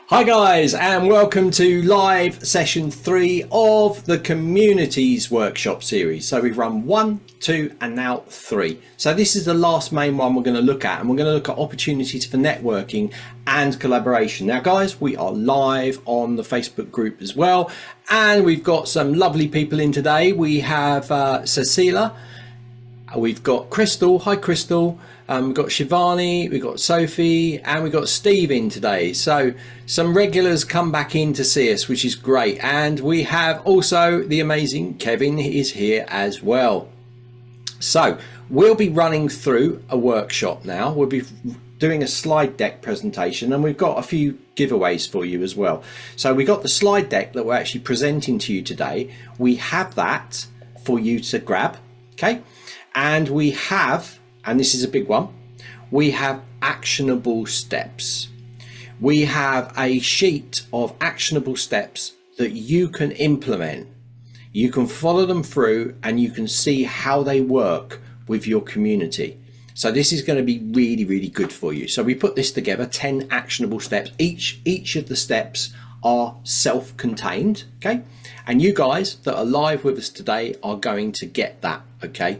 Hi guys, and welcome to live session 3 of the Communities Workshop series. So we've run 1, 2 and now 3. So this is the last main one we're going to look at, and we're going to look at opportunities for networking and collaboration. Now guys, we are live on the Facebook group as well, and we've got some lovely people in today. We have Cecilia, we've got Crystal. Hi Crystal. We've got Shivani, we've got Sophie, and we've got Steve in today. So some regulars come back in to see us, which is great. And we have also the amazing Kevin is here as well. So we'll be running through a workshop now. We'll be doing a slide deck presentation, and we've got a few giveaways for you as well. So we got the slide deck that we're actually presenting to you today. We have that for you to grab, okay? And we have, and this is a big one, we have actionable steps. We have a sheet of actionable steps that you can implement. You can follow them through and you can see how they work with your community. So this is going to be really, really good for you. So we put this together, 10 actionable steps. Each of the steps are self-contained, okay? And you guys that are live with us today are going to get that, okay?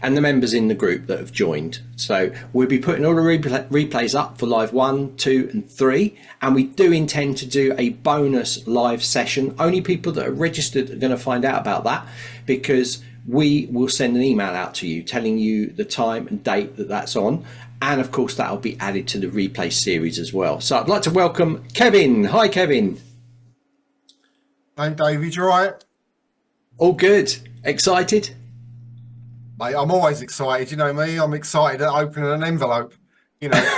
And the members in the group that have joined. So we'll be putting all the replays up for live 1, 2 and 3. And we do intend to do a bonus live session. Only people that are registered are going to find out about that, because we will send an email out to you telling you the time and date that that's on. And of course, that'll be added to the replay series as well. So I'd like to welcome Kevin. Hi, Kevin. Hey, David, you all right? All good. Excited? Mate, I'm always excited. You know me, I'm excited at opening an envelope, you know.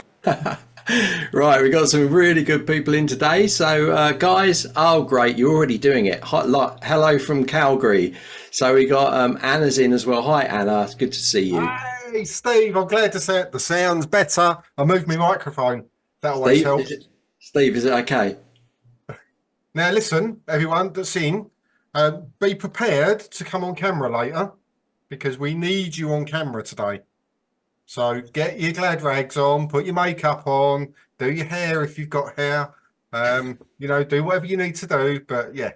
Right, we've got some really good people in today. So guys, oh great, you're already doing it. Hello from Calgary. So we got Anna's in as well. Hi Anna, it's good to see you. Hey, Steve, I'm glad to say it. The sound's better. I moved my microphone. That always helps. Steve, is it okay? Now, listen, everyone that's in, be prepared to come on camera later, because we need you on camera today. So get your glad rags on, put your makeup on, do your hair if you've got hair, you know, do whatever you need to do. But yeah,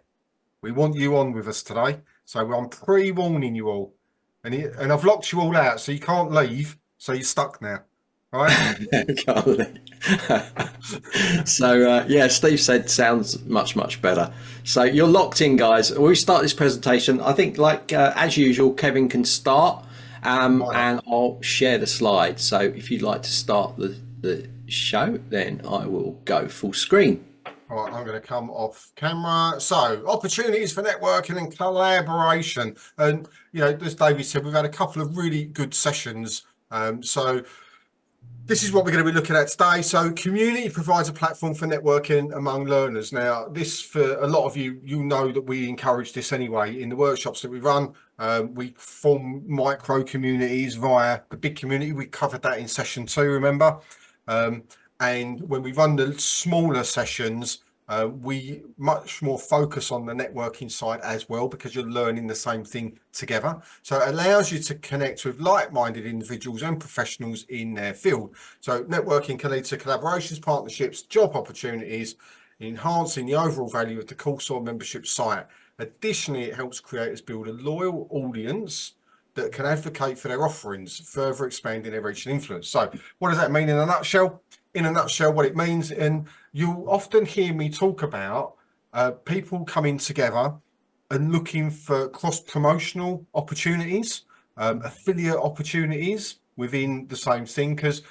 we want you on with us today. So I'm pre-warning you all, and I've locked you all out, so you can't leave. So you're stuck now. All right. So yeah, Steve said sounds much better. So you're locked in, guys. We start this presentation. I think, like as usual, Kevin can start, and I'll share the slides. So if you'd like to start the show, then I will go full screen. All right, I'm going to come off camera. So, opportunities for networking and collaboration. And, you know, as David said, we've had a couple of really good sessions. So this is what we're going to be looking at today. So community provides a platform for networking among learners. Now, this, for a lot of you, you know that we encourage this anyway in the workshops that we run. We form micro communities via the big community. We covered that in session 2, remember? And when we run the smaller sessions, we much more focus on the networking side as well, because you're learning the same thing together. So it allows you to connect with like-minded individuals and professionals in their field. So networking can lead to collaborations, partnerships, job opportunities, enhancing the overall value of the course or membership site. Additionally, it helps creators build a loyal audience that can advocate for their offerings, further expanding their reach and influence. So what does that mean in a nutshell? In a nutshell, what it means, and you'll often hear me talk about people coming together and looking for cross-promotional opportunities, affiliate opportunities within the same thing, because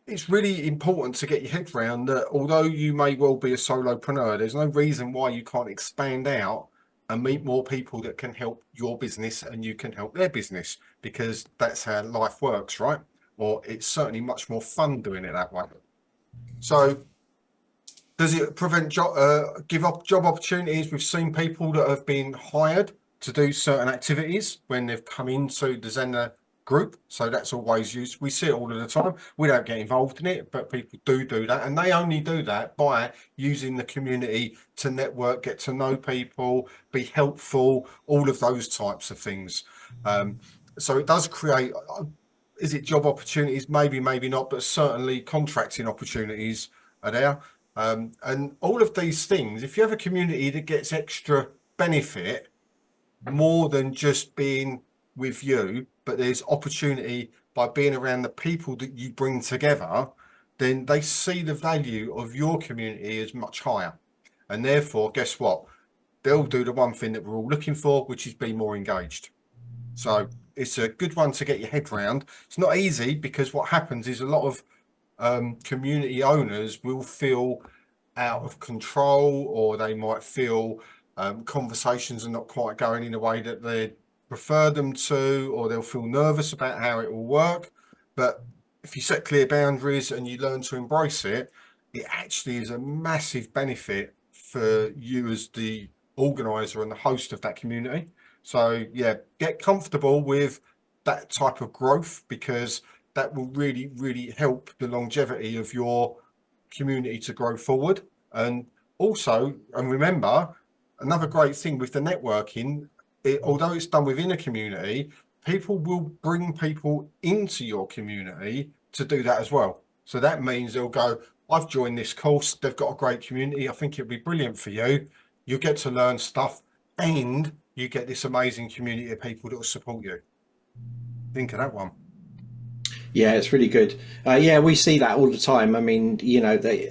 it's really important to get your head around that although you may well be a solopreneur, there's no reason why you can't expand out and meet more people that can help your business and you can help their business, because that's how life works, right? Or it's certainly much more fun doing it that way. So does it give up job opportunities? We've seen people that have been hired to do certain activities when they've come into the Zenler group. So that's always used. We see it all of the time. We don't get involved in it, but people do that. And they only do that by using the community to network, get to know people, be helpful, all of those types of things. So it does create, is it job opportunities? Maybe, maybe not, but certainly contracting opportunities are there. And all of these things, if you have a community that gets extra benefit more than just being with you, but there's opportunity by being around the people that you bring together, then they see the value of your community as much higher. And therefore, guess what? They'll do the one thing that we're all looking for, which is be more engaged. So it's a good one to get your head round. It's not easy because what happens is a lot of community owners will feel out of control, or they might feel conversations are not quite going in the way that they prefer them to, or they'll feel nervous about how it will work. But if you set clear boundaries and you learn to embrace it, it actually is a massive benefit for you as the organizer and the host of that community. So yeah, get comfortable with that type of growth, because that will really, really help the longevity of your community to grow forward. And also, and remember, another great thing with the networking, although it's done within a community, people will bring people into your community to do that as well. So that means they'll go, I've joined this course, they've got a great community, I think it'd be brilliant for you. You'll get to learn stuff, and you get this amazing community of people that will support you. Think of that one. Yeah, it's really good. Yeah, we see that all the time. I mean,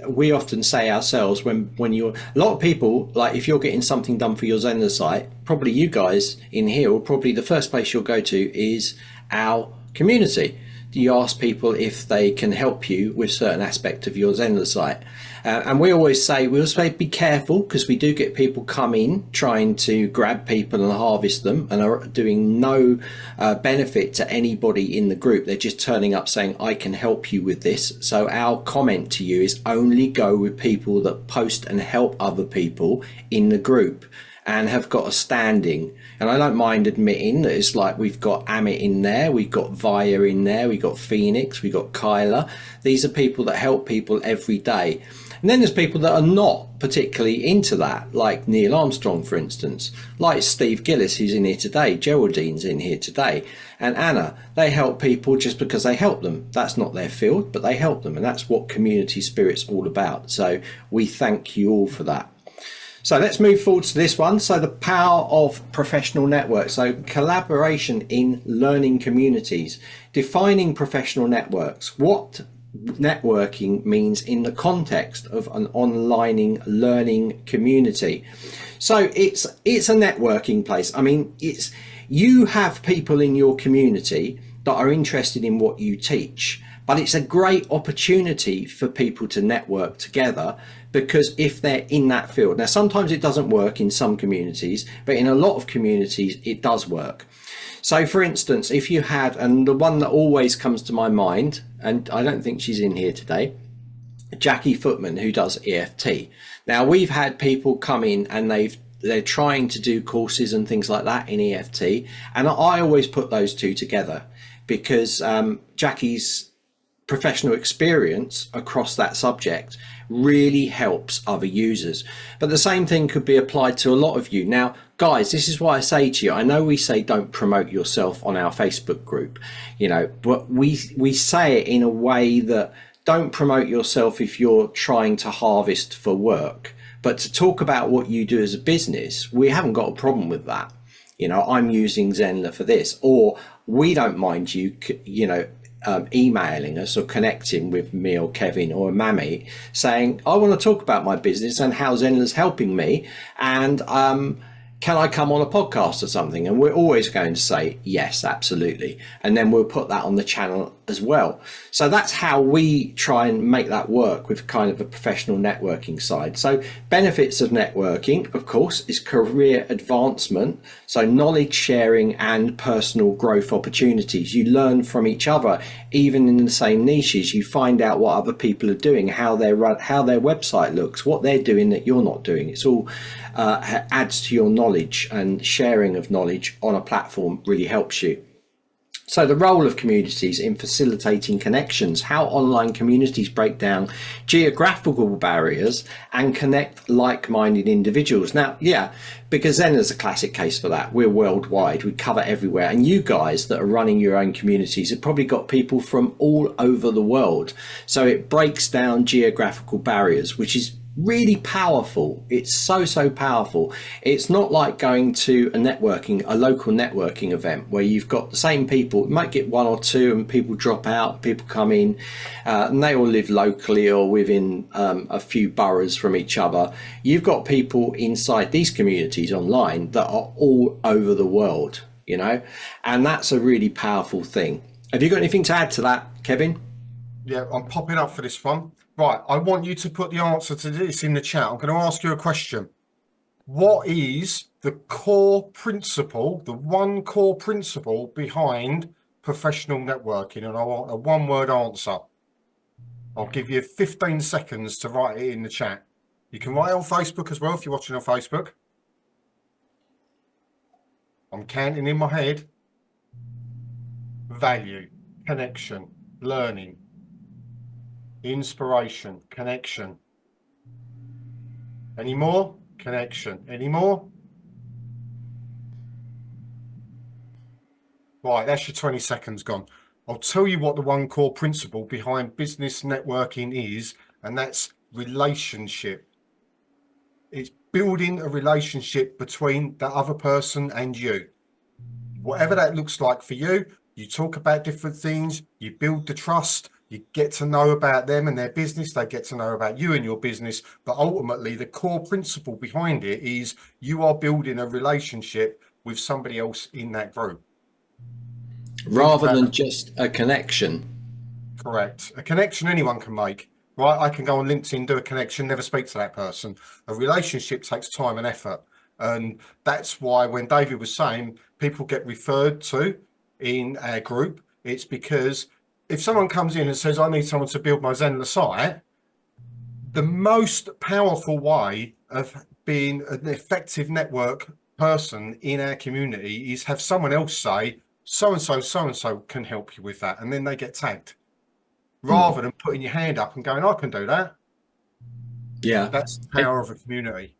we often say ourselves when you're a lot of people, like if you're getting something done for your Zenler site, probably you guys in here, or probably the first place you'll go to is our community. You ask people if they can help you with certain aspect of your Zenler site. And we always say be careful, because we do get people come in trying to grab people and harvest them, and are doing no benefit to anybody in the group. They're just turning up saying, I can help you with this. So our comment to you is only go with people that post and help other people in the group and have got a standing. And I don't mind admitting that it's like we've got Amit in there, we've got Via in there, we've got Phoenix, we've got Kyla. These are people that help people every day. And then there's people that are not particularly into that, like Neil Armstrong, for instance, like Steve Gillis, who's in here today, Geraldine's in here today, and Anna. They help people just because they help them. That's not their field, but they help them. And that's what community spirit's all about. So we thank you all for that. So let's move forward to this one. So the power of professional networks. So collaboration in learning communities, defining professional networks. What networking means in the context of an online learning community. So it's a networking place. I mean, you have people in your community that are interested in what you teach, but it's a great opportunity for people to network together, because if they're in that field. Now, sometimes it doesn't work in some communities, but in a lot of communities it does work. So for instance, if you had, and the one that always comes to my mind, and I don't think she's in here today, Jackie Footman, who does EFT. Now, we've had people come in and they're trying to do courses and things like that in EFT, and I always put those two together, because Jackie's professional experience across that subject really helps other users. But the same thing could be applied to a lot of you. Now, guys, this is why I say to you, I know we say don't promote yourself on our Facebook group, but we say it in a way that don't promote yourself if you're trying to harvest for work, but to talk about what you do as a business, we haven't got a problem with that. I'm using Zenler for this, or we don't mind you, emailing us or connecting with me or Kevin or Mammy saying, I want to talk about my business and how Zenler's helping me, and can I come on a podcast or something? And we're always going to say yes, absolutely, and then we'll put that on the channel as well. So that's how we try and make that work with kind of a professional networking side. So benefits of networking, of course, is career advancement, so knowledge sharing and personal growth opportunities. You learn from each other, even in the same niches. You find out what other people are doing, how their website looks, what they're doing that you're not doing. It's all adds to your knowledge, and sharing of knowledge on a platform really helps you. So the role of communities in facilitating connections, how online communities break down geographical barriers and connect like-minded individuals. Now, yeah, because Zenler's a classic case for that. We're worldwide, we cover everywhere. And you guys that are running your own communities have probably got people from all over the world. So it breaks down geographical barriers, which is really powerful. It's so powerful. It's not like going to a local networking event where you've got the same people. You might get one or two and people drop out, people come in, and they all live locally or within a few boroughs from each other. You've got people inside these communities online that are all over the world, you know, and that's a really powerful thing. Have you got anything to add to that, Kevin? Yeah, I'm popping up for this one. Right, I want you to put the answer to this in the chat. I'm going to ask you a question. What is the core principle, the one core principle behind professional networking? And I want a one-word answer. I'll give you 15 seconds to write it in the chat. You can write it on Facebook as well if you're watching on Facebook. I'm counting in my head. Value, connection, learning, inspiration, connection. Any more? Connection. Any more? Right, that's your 20 seconds gone. I'll tell you what the one core principle behind business networking is, and that's relationship. It's building a relationship between the other person and you. Whatever that looks like for you, you talk about different things, you build the trust, you get to know about them and their business, they get to know about you and your business. But ultimately, the core principle behind it is you are building a relationship with somebody else in that group. Rather than just a connection. Correct. A connection anyone can make, right? I can go on LinkedIn, do a connection, never speak to that person. A relationship takes time and effort. And that's why when David was saying people get referred to in our group, it's because if someone comes in and says, I need someone to build my Zenler site, the most powerful way of being an effective network person in our community is have someone else say, so-and-so can help you with that. And then they get tagged rather than putting your hand up and going, I can do that. Yeah. That's the power of a community.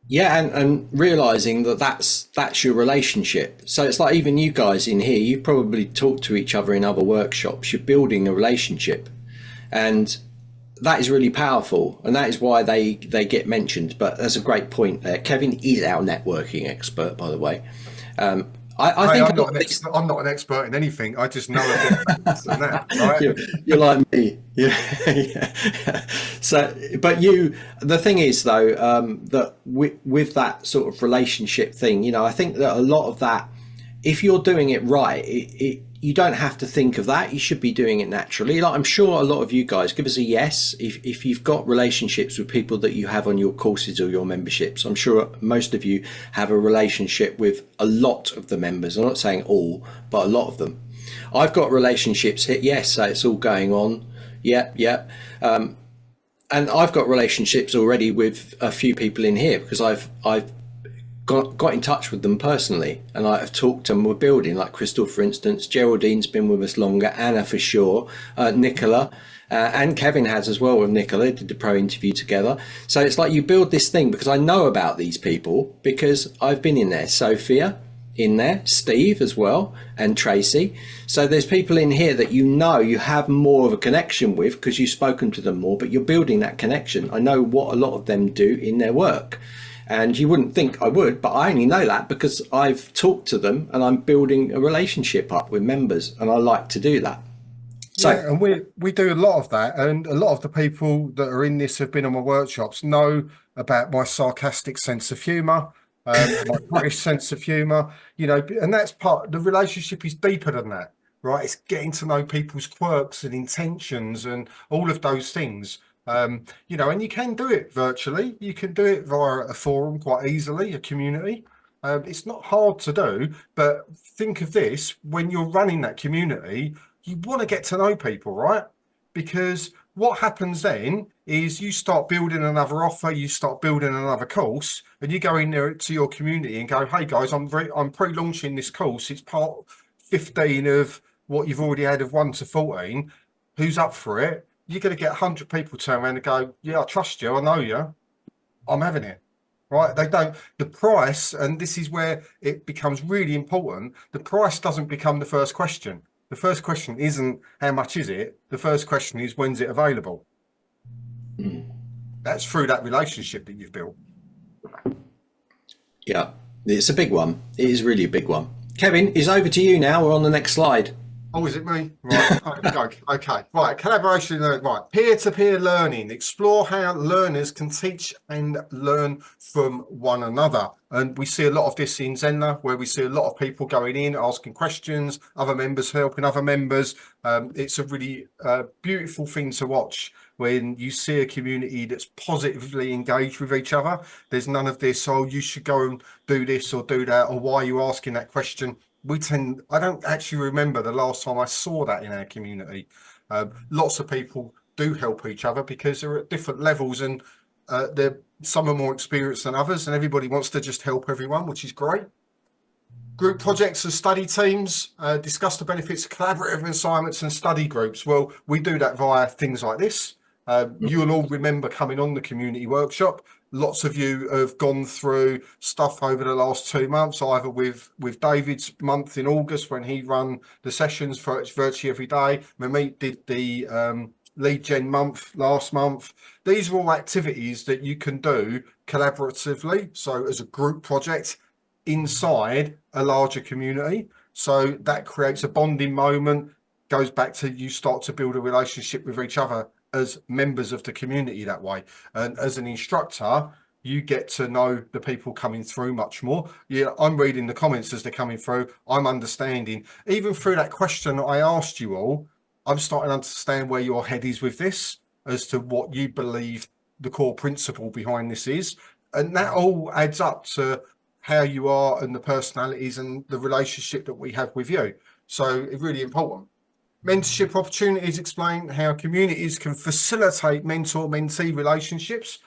Yeah, and realizing that that's your relationship. So it's like even you guys in here, you probably talk to each other in other workshops. You're building a relationship, and that is really powerful, and that is why they get mentioned. But that's a great point there. Kevin is our networking expert, by the way. I think I'm not an expert in anything. I just know a bit than that, right? You're like me. Yeah. So, but the thing is though, that with that sort of relationship thing, you know, I think that a lot of that, if you're doing it right, you don't have to think of that. You should be doing it naturally. Like I'm sure a lot of you guys give us a yes if you've got relationships with people that you have on your courses or your memberships. I'm sure most of you have a relationship with a lot of the members. I'm not saying all, but a lot of them. I've got relationships here. Yes, so it's all going on. Yeah. And I've got relationships already with a few people in here because I've got in touch with them personally, and I've talked to them. We're building, like Crystal, for instance. Geraldine's been with us longer, Anna for sure, Nicola, and Kevin has as well with Nicola. They did the pro interview together. So it's like you build this thing because I know about these people because I've been in there. Sophia in there, Steve as well, and Tracy. So there's people in here that you know you have more of a connection with because you've spoken to them more, but you're building that connection. I know what a lot of them do in their work. And you wouldn't think I would, but I only know that because I've talked to them and I'm building a relationship up with members, and I like to do that. So, yeah, and we do a lot of that, and a lot of the people that are in this have been on my workshops, know about my sarcastic sense of humour, my British sense of humour, you know, and that's the relationship is deeper than that, right? It's getting to know people's quirks and intentions and all of those things. You know, and you can do it virtually. You can do it via a forum quite easily, a community. It's not hard to do, but think of this, when you're running that community, you want to get to know people, right? Because what happens then is you start building another offer, you start building another course, and you go in there to your community and go, hey guys, I'm pre-launching this course. It's part 15 of what you've already had of 1 to 14, who's up for it, you're going to get 100 people turn around and go, yeah, I trust you, I know you, I'm having it. Right? They don't, the price, and this is where it becomes really important, the price doesn't become the first question. The first question isn't how much is it? The first question is when's it available? That's through that relationship that you've built. Yeah, it's a big one. It is really a big one. Kevin, it's over to you now. We're on the next slide. Oh, is it me? Right. Okay. Right. Collaboration. Right. Peer-to-peer learning. Explore how learners can teach and learn from one another. And we see a lot of this in Zenler, where we see a lot of people going in, asking questions, other members helping other members. It's a really beautiful thing to watch when you see a community that's positively engaged with each other. There's none of this, oh, you should go and do this or do that, or why are you asking that question? I don't actually remember the last time I saw that in our community. Lots of people do help each other because they're at different levels, and some are more experienced than others, and everybody wants to just help everyone, which is great. Group projects and study teams, discuss the benefits of collaborative assignments and study groups. Well, we do that via things like this. You'll all remember coming on the community workshop. Lots of you have gone through stuff over the last 2 months, either with David's month in August when he run the sessions for virtually every day. Mimit did the lead gen month last month. These are all activities that you can do collaboratively, so as a group project inside a larger community. So that creates a bonding moment, goes back to you start to build a relationship with each other as members of the community that way. And as an instructor, you get to know the people coming through much more. Yeah, I'm reading the comments as they're coming through. I'm understanding. Even through that question I asked you all, I'm starting to understand where your head is with this, as to what you believe the core principle behind this is. And that all adds up to how you are and the personalities and the relationship that we have with you. So it's really important. Mentorship opportunities explain how communities can facilitate mentor-mentee relationships.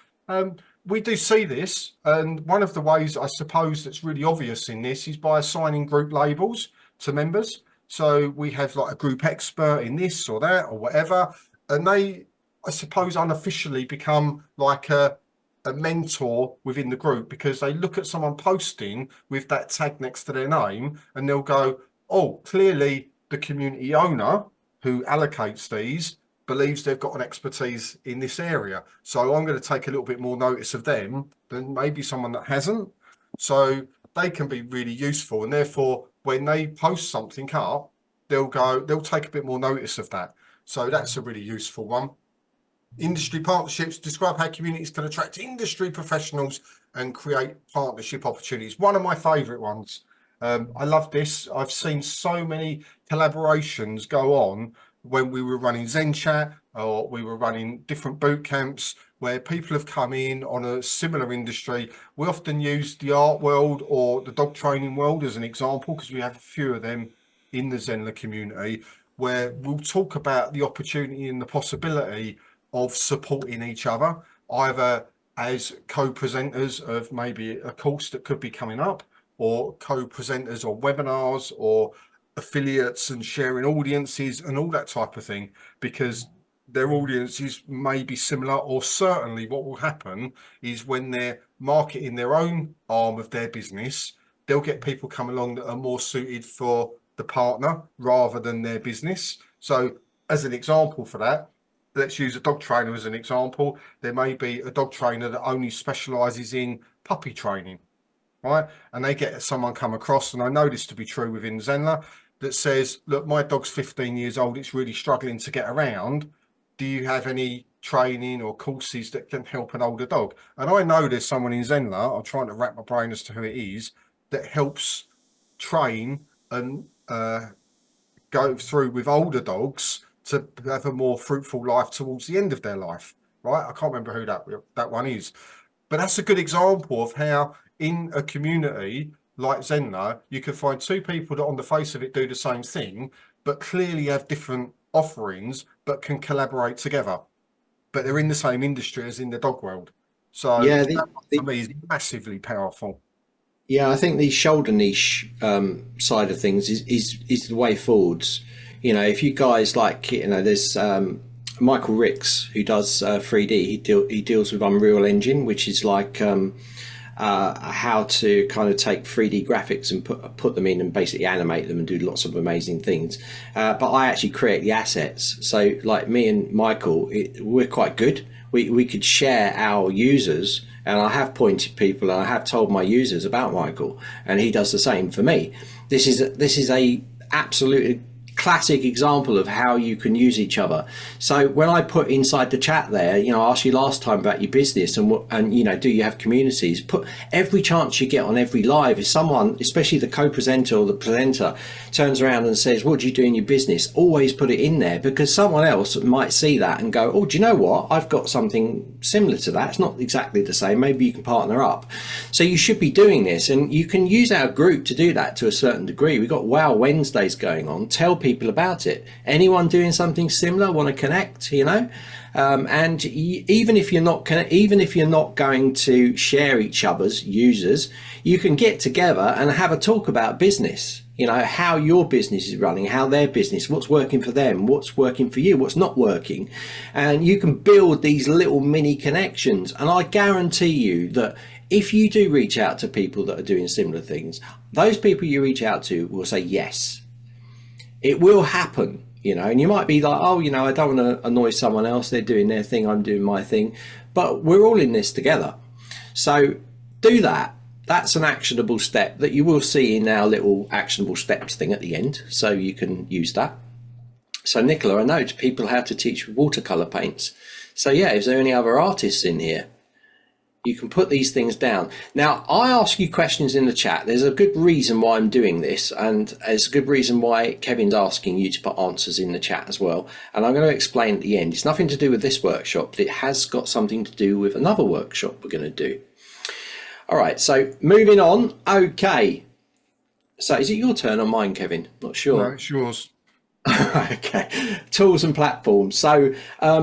We do see this, and one of the ways I suppose that's really obvious in this is by assigning group labels to members. So we have like a group expert in this or that or whatever, and they, I suppose, unofficially become like a mentor within the group, because they look at someone posting with that tag next to their name and they'll go, oh, clearly the community owner who allocates these believes they've got an expertise in this area. So I'm going to take a little bit more notice of them than maybe someone that hasn't. So they can be really useful. And therefore, when they post something up, they'll take a bit more notice of that. So that's a really useful one. Industry partnerships describe how communities can attract industry professionals and create partnership opportunities. One of my favorite ones. I love this. I've seen so many collaborations go on when we were running Zen Chat, or we were running different boot camps where people have come in on a similar industry. We often use the art world or the dog training world as an example, because we have a few of them in the Zenler community, where we'll talk about the opportunity and the possibility of supporting each other, either as co-presenters of maybe a course that could be coming up, or co-presenters or webinars, or affiliates and sharing audiences and all that type of thing, because their audiences may be similar. Or certainly what will happen is when they're marketing their own arm of their business, they'll get people come along that are more suited for the partner rather than their business. So as an example for that, let's use a dog trainer as an example. There may be a dog trainer that only specializes in puppy training, right? And they get someone come across, and I know this to be true within Zenler, that says, look, my dog's 15 years old, it's really struggling to get around. Do you have any training or courses that can help an older dog? And I know there's someone in Zenler, I'm trying to wrap my brain as to who it is, that helps train and go through with older dogs to have a more fruitful life towards the end of their life, right? I can't remember who that one is, but that's a good example of how in a community like Zenler, you can find two people that on the face of it do the same thing, but clearly have different offerings, but can collaborate together. But they're in the same industry as in the dog world. So Yeah, that for me is massively powerful. yeah, I think the shoulder niche side of things is the way forwards. if you guys like, there's Michael Ricks who does 3D. He deals with Unreal Engine, which is like how to kind of take 3D graphics and put them in and basically animate them and do lots of amazing things. But I actually create the assets. So like me and Michael, we're quite good. We could share our users, and I have pointed people and I have told my users about Michael, and he does the same for me. This is a absolutely classic example of how you can use each other. So when I put inside the chat there, I asked you last time about your business and do you have communities? Put every chance you get on every live, if someone, especially the co-presenter or the presenter, turns around and says, what do you do in your business? Always put it in there, because someone else might see that and go, oh, do you know what? I've got something similar to that. It's not exactly the same. Maybe you can partner up. So you should be doing this, and you can use our group to do that to a certain degree. We've got Wow Wednesdays going on. Tell people about it. Anyone doing something similar want to connect, and even if you're not going to share each other's users, you can get together and have a talk about business, how your business is running, how their business, what's working for them, what's working for you, what's not working. And you can build these little mini connections, and I guarantee you that if you do reach out to people that are doing similar things, those people you reach out to will say yes. It will happen, and you might be like, oh, I don't want to annoy someone else. They're doing their thing, I'm doing my thing, but we're all in this together. So do that. That's an actionable step that you will see in our little actionable steps thing at the end. So you can use that. So Nicola, I know people how to teach watercolor paints. So yeah, is there any other artists in here? You can put these things down. Now, I ask you questions in the chat. There's a good reason why I'm doing this, and there's a good reason why Kevin's asking you to put answers in the chat as well. And I'm going to explain at the end. It's nothing to do with this workshop, but it has got something to do with another workshop we're going to do. All right, so moving on. Okay. So is it your turn or mine, Kevin? Not sure. No, it's yours. Okay. Tools and platforms. So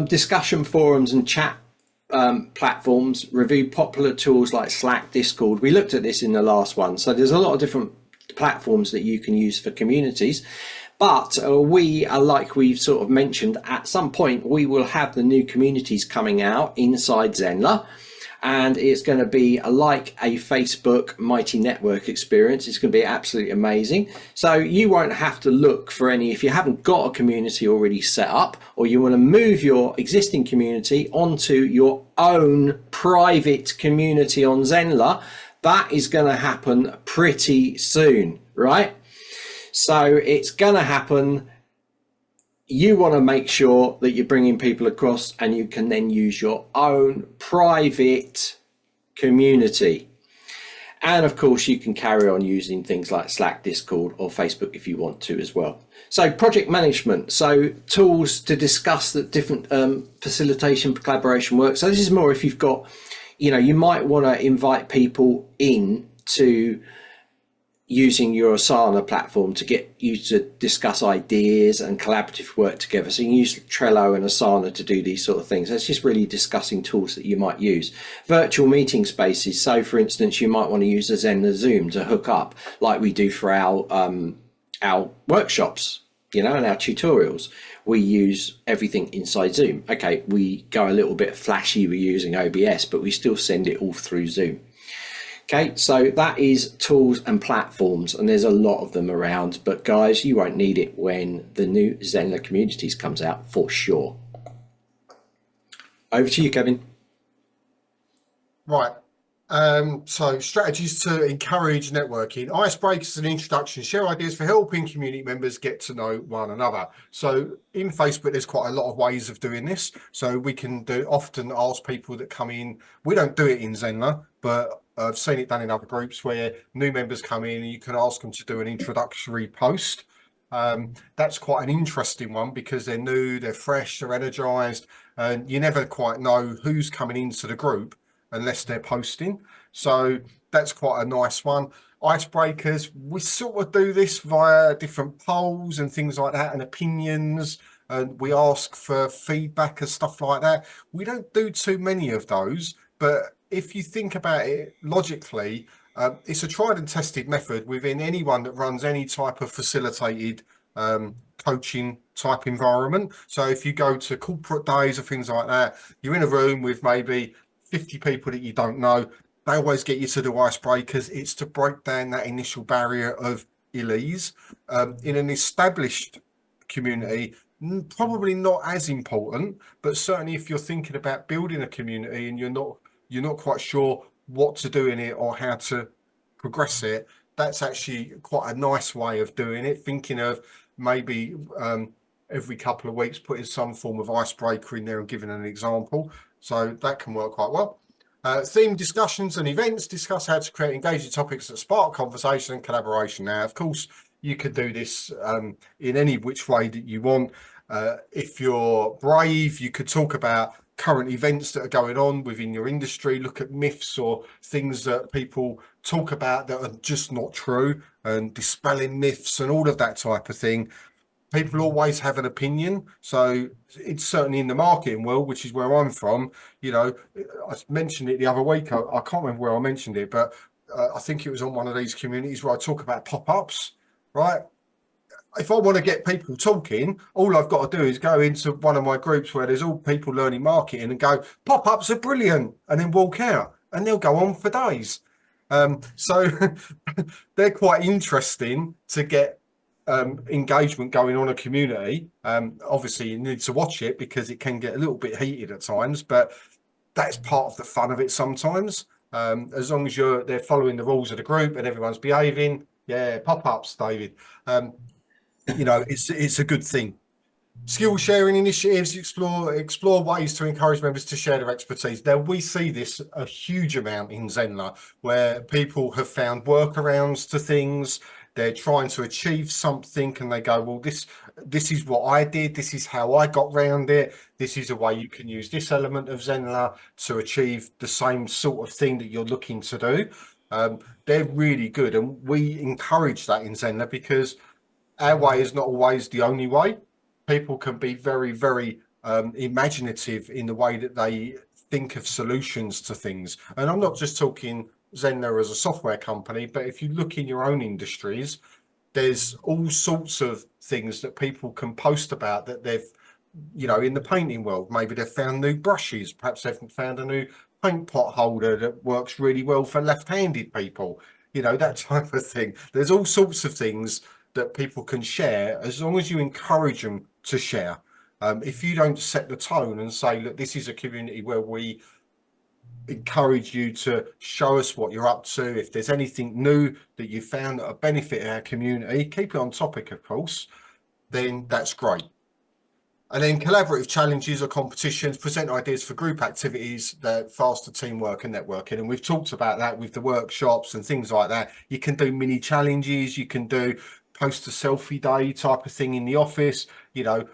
discussion forums and chat platforms, review popular tools like Slack, Discord. We looked at this in the last one. So there's a lot of different platforms that you can use for communities. But we are, like we've sort of mentioned, at some point we will have the new communities coming out inside Zenler. And it's going to be like a Facebook Mighty Network experience. It's going to be absolutely amazing. So you won't have to look for any, if you haven't got a community already set up, or you want to move your existing community onto your own private community on Zenler, that is going to happen pretty soon, right? So it's going to happen. You want to make sure that you're bringing people across, and you can then use your own private community. And of course, you can carry on using things like Slack, Discord, or Facebook if you want to as well. So project management, so tools to discuss the different facilitation for collaboration work. So this is more if you've got, you might want to invite people in to using your Asana platform to get you to discuss ideas and collaborative work together. So you can use Trello and Asana to do these sort of things. That's just really discussing tools that you might use. Virtual meeting spaces. So for instance, you might want to use a Zenler Zoom to hook up like we do for our workshops, and our tutorials. We use everything inside Zoom. Okay, we go a little bit flashy, we're using OBS, but we still send it all through Zoom. Okay, so that is tools and platforms, and there's a lot of them around, but guys, you won't need it when the new Zenler Communities comes out for sure. Over to you, Kevin. Right. So strategies to encourage networking, icebreakers and introductions, share ideas for helping community members get to know one another. So in Facebook, there's quite a lot of ways of doing this. So we can often ask people that come in. We don't do it in Zenler, but I've seen it done in other groups where new members come in and you can ask them to do an introductory post. That's quite an interesting one because they're new, they're fresh, they're energized, and you never quite know who's coming into the group unless they're posting. So that's quite a nice one. Icebreakers, we sort of do this via different polls and things like that, and opinions, and we ask for feedback and stuff like that. We don't do too many of those, but if you think about it logically, it's a tried and tested method within anyone that runs any type of facilitated coaching type environment. So if you go to corporate days or things like that, you're in a room with maybe 50 people that you don't know. They always get you to do icebreakers. It's to break down that initial barrier of ill-ease. In an established community, probably not as important, but certainly if you're thinking about building a community and you're not quite sure what to do in it or how to progress it, that's actually quite a nice way of doing it. Thinking of maybe every couple of weeks putting some form of icebreaker in there and giving an example. So that can work quite well. Theme discussions and events discuss how to create engaging topics that spark conversation and collaboration. Now, of course, you could do this in any which way that you want. If you're brave, you could talk about current events that are going on within your industry, look at myths or things that people talk about that are just not true, and dispelling myths and all of that type of thing. People always have an opinion, so it's certainly in the marketing world, which is where I'm from. I mentioned it the other week. I can't remember where I mentioned it, but I think it was on one of these communities where I talk about pop-ups, right? If I want to get people talking, all I've got to do is go into one of my groups where there's all people learning marketing and go, pop-ups are brilliant, and then walk out, and they'll go on for days. So they're quite interesting to get engagement going on a community. Obviously, you need to watch it because it can get a little bit heated at times, but that's part of the fun of it sometimes. As long as they're following the rules of the group and everyone's behaving, yeah, pop-ups, David. It's a good thing. Skill sharing initiatives, explore ways to encourage members to share their expertise. Now, we see this a huge amount in Zenler, where people have found workarounds to things. They're trying to achieve something and they go, well, this is what I did. This is how I got round it. This is a way you can use this element of Zenler to achieve the same sort of thing that you're looking to do. They're really good. And we encourage that in Zenler because our way is not always the only way. People can be very, very imaginative in the way that they think of solutions to things. And I'm not just talking Zenler as a software company, but if you look in your own industries, there's all sorts of things that people can post about that they've, in the painting world, maybe they've found new brushes, perhaps they've found a new paint pot holder that works really well for left-handed people, that type of thing. There's all sorts of things that people can share as long as you encourage them to share. If you don't set the tone and say, look, this is a community where we encourage you to show us what you're up to. If there's anything new that you found that will benefit our community, keep it on topic, of course, then that's great. And then collaborative challenges or competitions, present ideas for group activities that foster teamwork and networking. And we've talked about that with the workshops and things like that. You can do mini challenges, you can do post a selfie day type of thing in the office,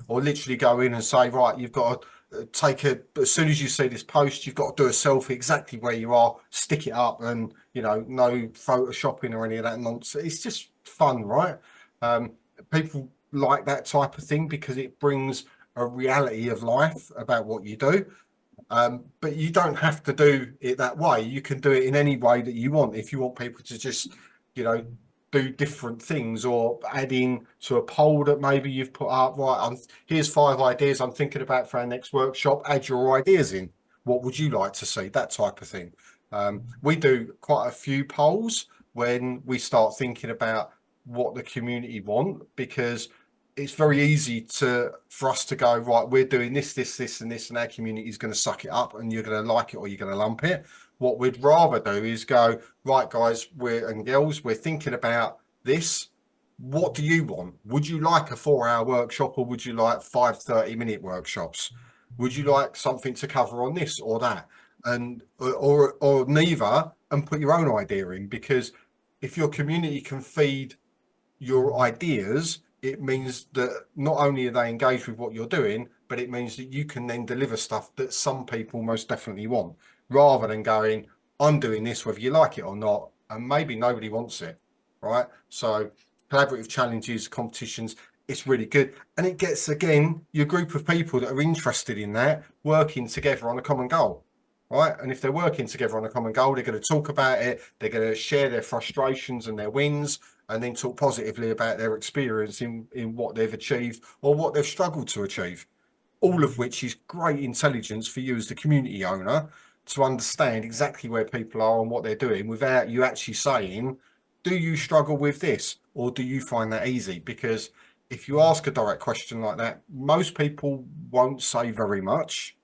or literally go in and say, right, you've got to as soon as you see this post, you've got to do a selfie exactly where you are, stick it up, and no photoshopping or any of that nonsense. It's just fun, right? People like that type of thing because it brings a reality of life about what you do. But you don't have to do it that way. You can do it in any way that you want. If you want people to just, do different things, or adding to a poll that maybe you've put up, right, here's 5 ideas I'm thinking about for our next workshop, add your ideas in. What would you like to see? That type of thing. We do quite a few polls when we start thinking about what the community want, because it's very easy for us to go, right, we're doing this, and this, and our community is going to suck it up and you're going to like it or you're going to lump it. What we'd rather do is go, right, guys, and girls, we're thinking about this. What do you want? Would you like a 4-hour workshop, or would you like 5 30-minute workshops? Would you like something to cover on this or that? And or neither, and put your own idea in, because if your community can feed your ideas, it means that not only are they engaged with what you're doing, but it means that you can then deliver stuff that some people most definitely want, rather than going, I'm doing this whether you like it or not, and maybe nobody wants it, right? So collaborative challenges, competitions, it's really good. And it gets, again, your group of people that are interested in that working together on a common goal, right? And if they're working together on a common goal, they're going to talk about it, they're going to share their frustrations and their wins, and then talk positively about their experience in what they've achieved or what they've struggled to achieve. All of which is great intelligence for you as the community owner to understand exactly where people are and what they're doing without you actually saying, do you struggle with this or do you find that easy? Because if you ask a direct question like that, most people won't say very much.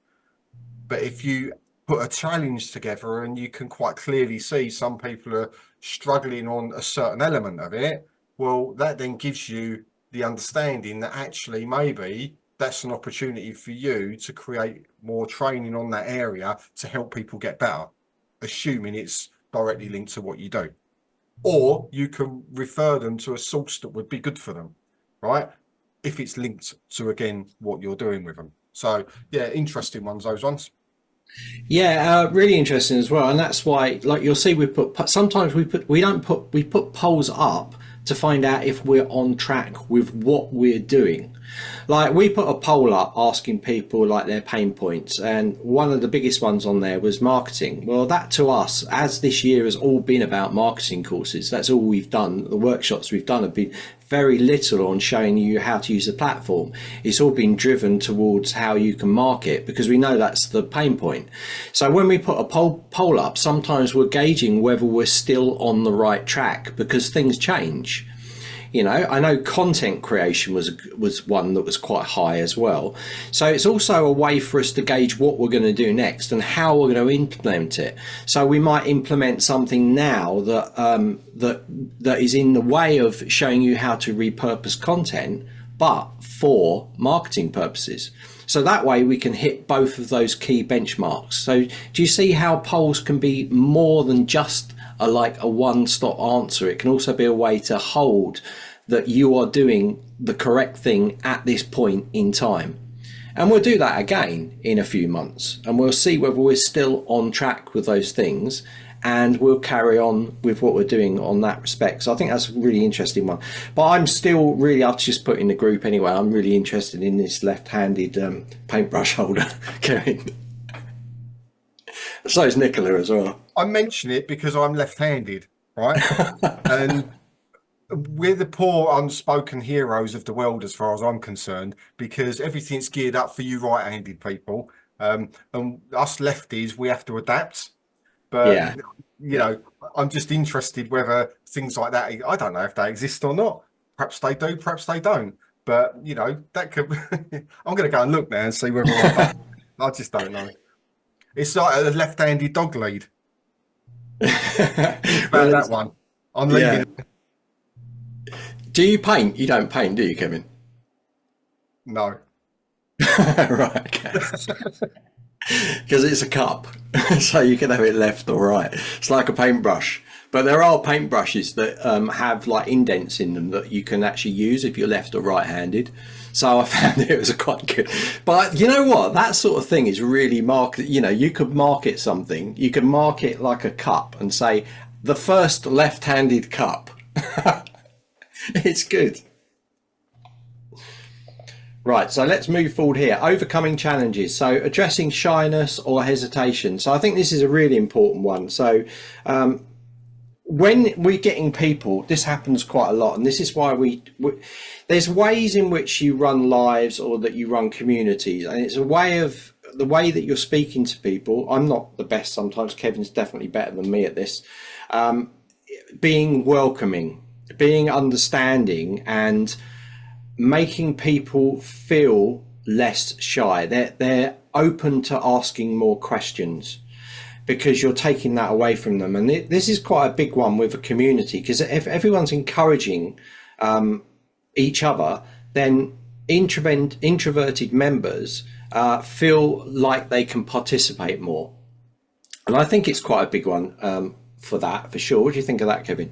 But if you put a challenge together and you can quite clearly see some people are struggling on a certain element of it, well, that then gives you the understanding that actually maybe that's an opportunity for you to create more training on that area to help people get better, assuming it's directly linked to what you do. Or you can refer them to a source that would be good for them, right? If it's linked to, again, what you're doing with them. So, yeah, interesting ones, those ones. Yeah, really interesting as well, and that's why, like you'll see, sometimes we put polls up to find out if we're on track with what we're doing. Like we put a poll up asking people like their pain points, and one of the biggest ones on there was marketing. Well, that to us, as this year has all been about marketing courses, that's all we've done. The workshops we've done have been very little on showing you how to use the platform. It's all been driven towards how you can market, because we know that's the pain point. So when we put a poll up, sometimes we're gauging whether we're still on the right track, because things change. You know, I know content creation was one that was quite high as well. So it's also a way for us to gauge what we're going to do next and how we're going to implement it. So we might implement something now that is in the way of showing you how to repurpose content, but for marketing purposes. So that way we can hit both of those key benchmarks. So do you see how polls can be more than just a one-stop answer? It can also be a way to hold that you are doing the correct thing at this point in time. And we'll do that again in a few months, and we'll see whether we're still on track with those things, and we'll carry on with what we're doing on that respect. So I think that's a really interesting one. But I'm still really, I've just put in the group anyway, I'm really interested in this left-handed paintbrush holder, Kevin. So is Nicola as well. I mention it because I'm left-handed, right? And we're the poor unspoken heroes of the world as far as I'm concerned, because everything's geared up for you right-handed people. And us lefties, we have to adapt. But, Yeah. you know, I'm just interested whether things like that, I don't know if they exist or not. Perhaps they do, perhaps they don't. But, you know, that could, I'm going to go and look now and see whether I just don't know. It's like a left-handed dog lead. Think about that one. I'm leaving. Yeah. Do you paint? You don't paint, do you, Kevin? No. Right, okay. Because it's a cup, so you can have it left or right. It's like a paintbrush. But there are paintbrushes that have like indents in them that you can actually use if you're left or right-handed. So I found it was quite good. But you know what? That sort of thing is really market. You know, you could market something. You could market like a cup and say, the first left-handed cup. It's good. Right, so let's move forward here. Overcoming challenges. So addressing shyness or hesitation. So I think this is a really important one. So when we're getting people, this happens quite a lot. And this is why there's ways in which you run lives or that you run communities. And it's a way of the way that you're speaking to people. I'm not the best sometimes. Kevin's definitely better than me at this. Being welcoming, being understanding, and making people feel less shy. They're open to asking more questions because you're taking that away from them. And this is quite a big one with a community, because if everyone's encouraging each other, then introverted members feel like they can participate more. And I think it's quite a big one for that, for sure. What do you think of that, Kevin?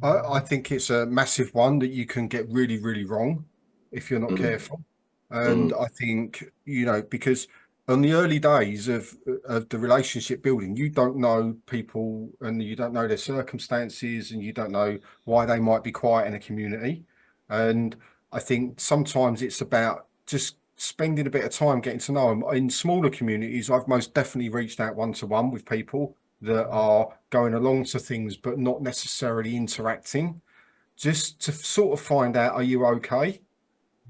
I think it's a massive one that you can get really, really wrong if you're not careful. And I think, you know, because on the early days of the relationship building, you don't know people and you don't know their circumstances and you don't know why they might be quiet in a community. And I think sometimes it's about just spending a bit of time getting to know them. In smaller communities, I've most definitely reached out one-to-one with people that are going along to things but not necessarily interacting. just to sort of find out, are you okay?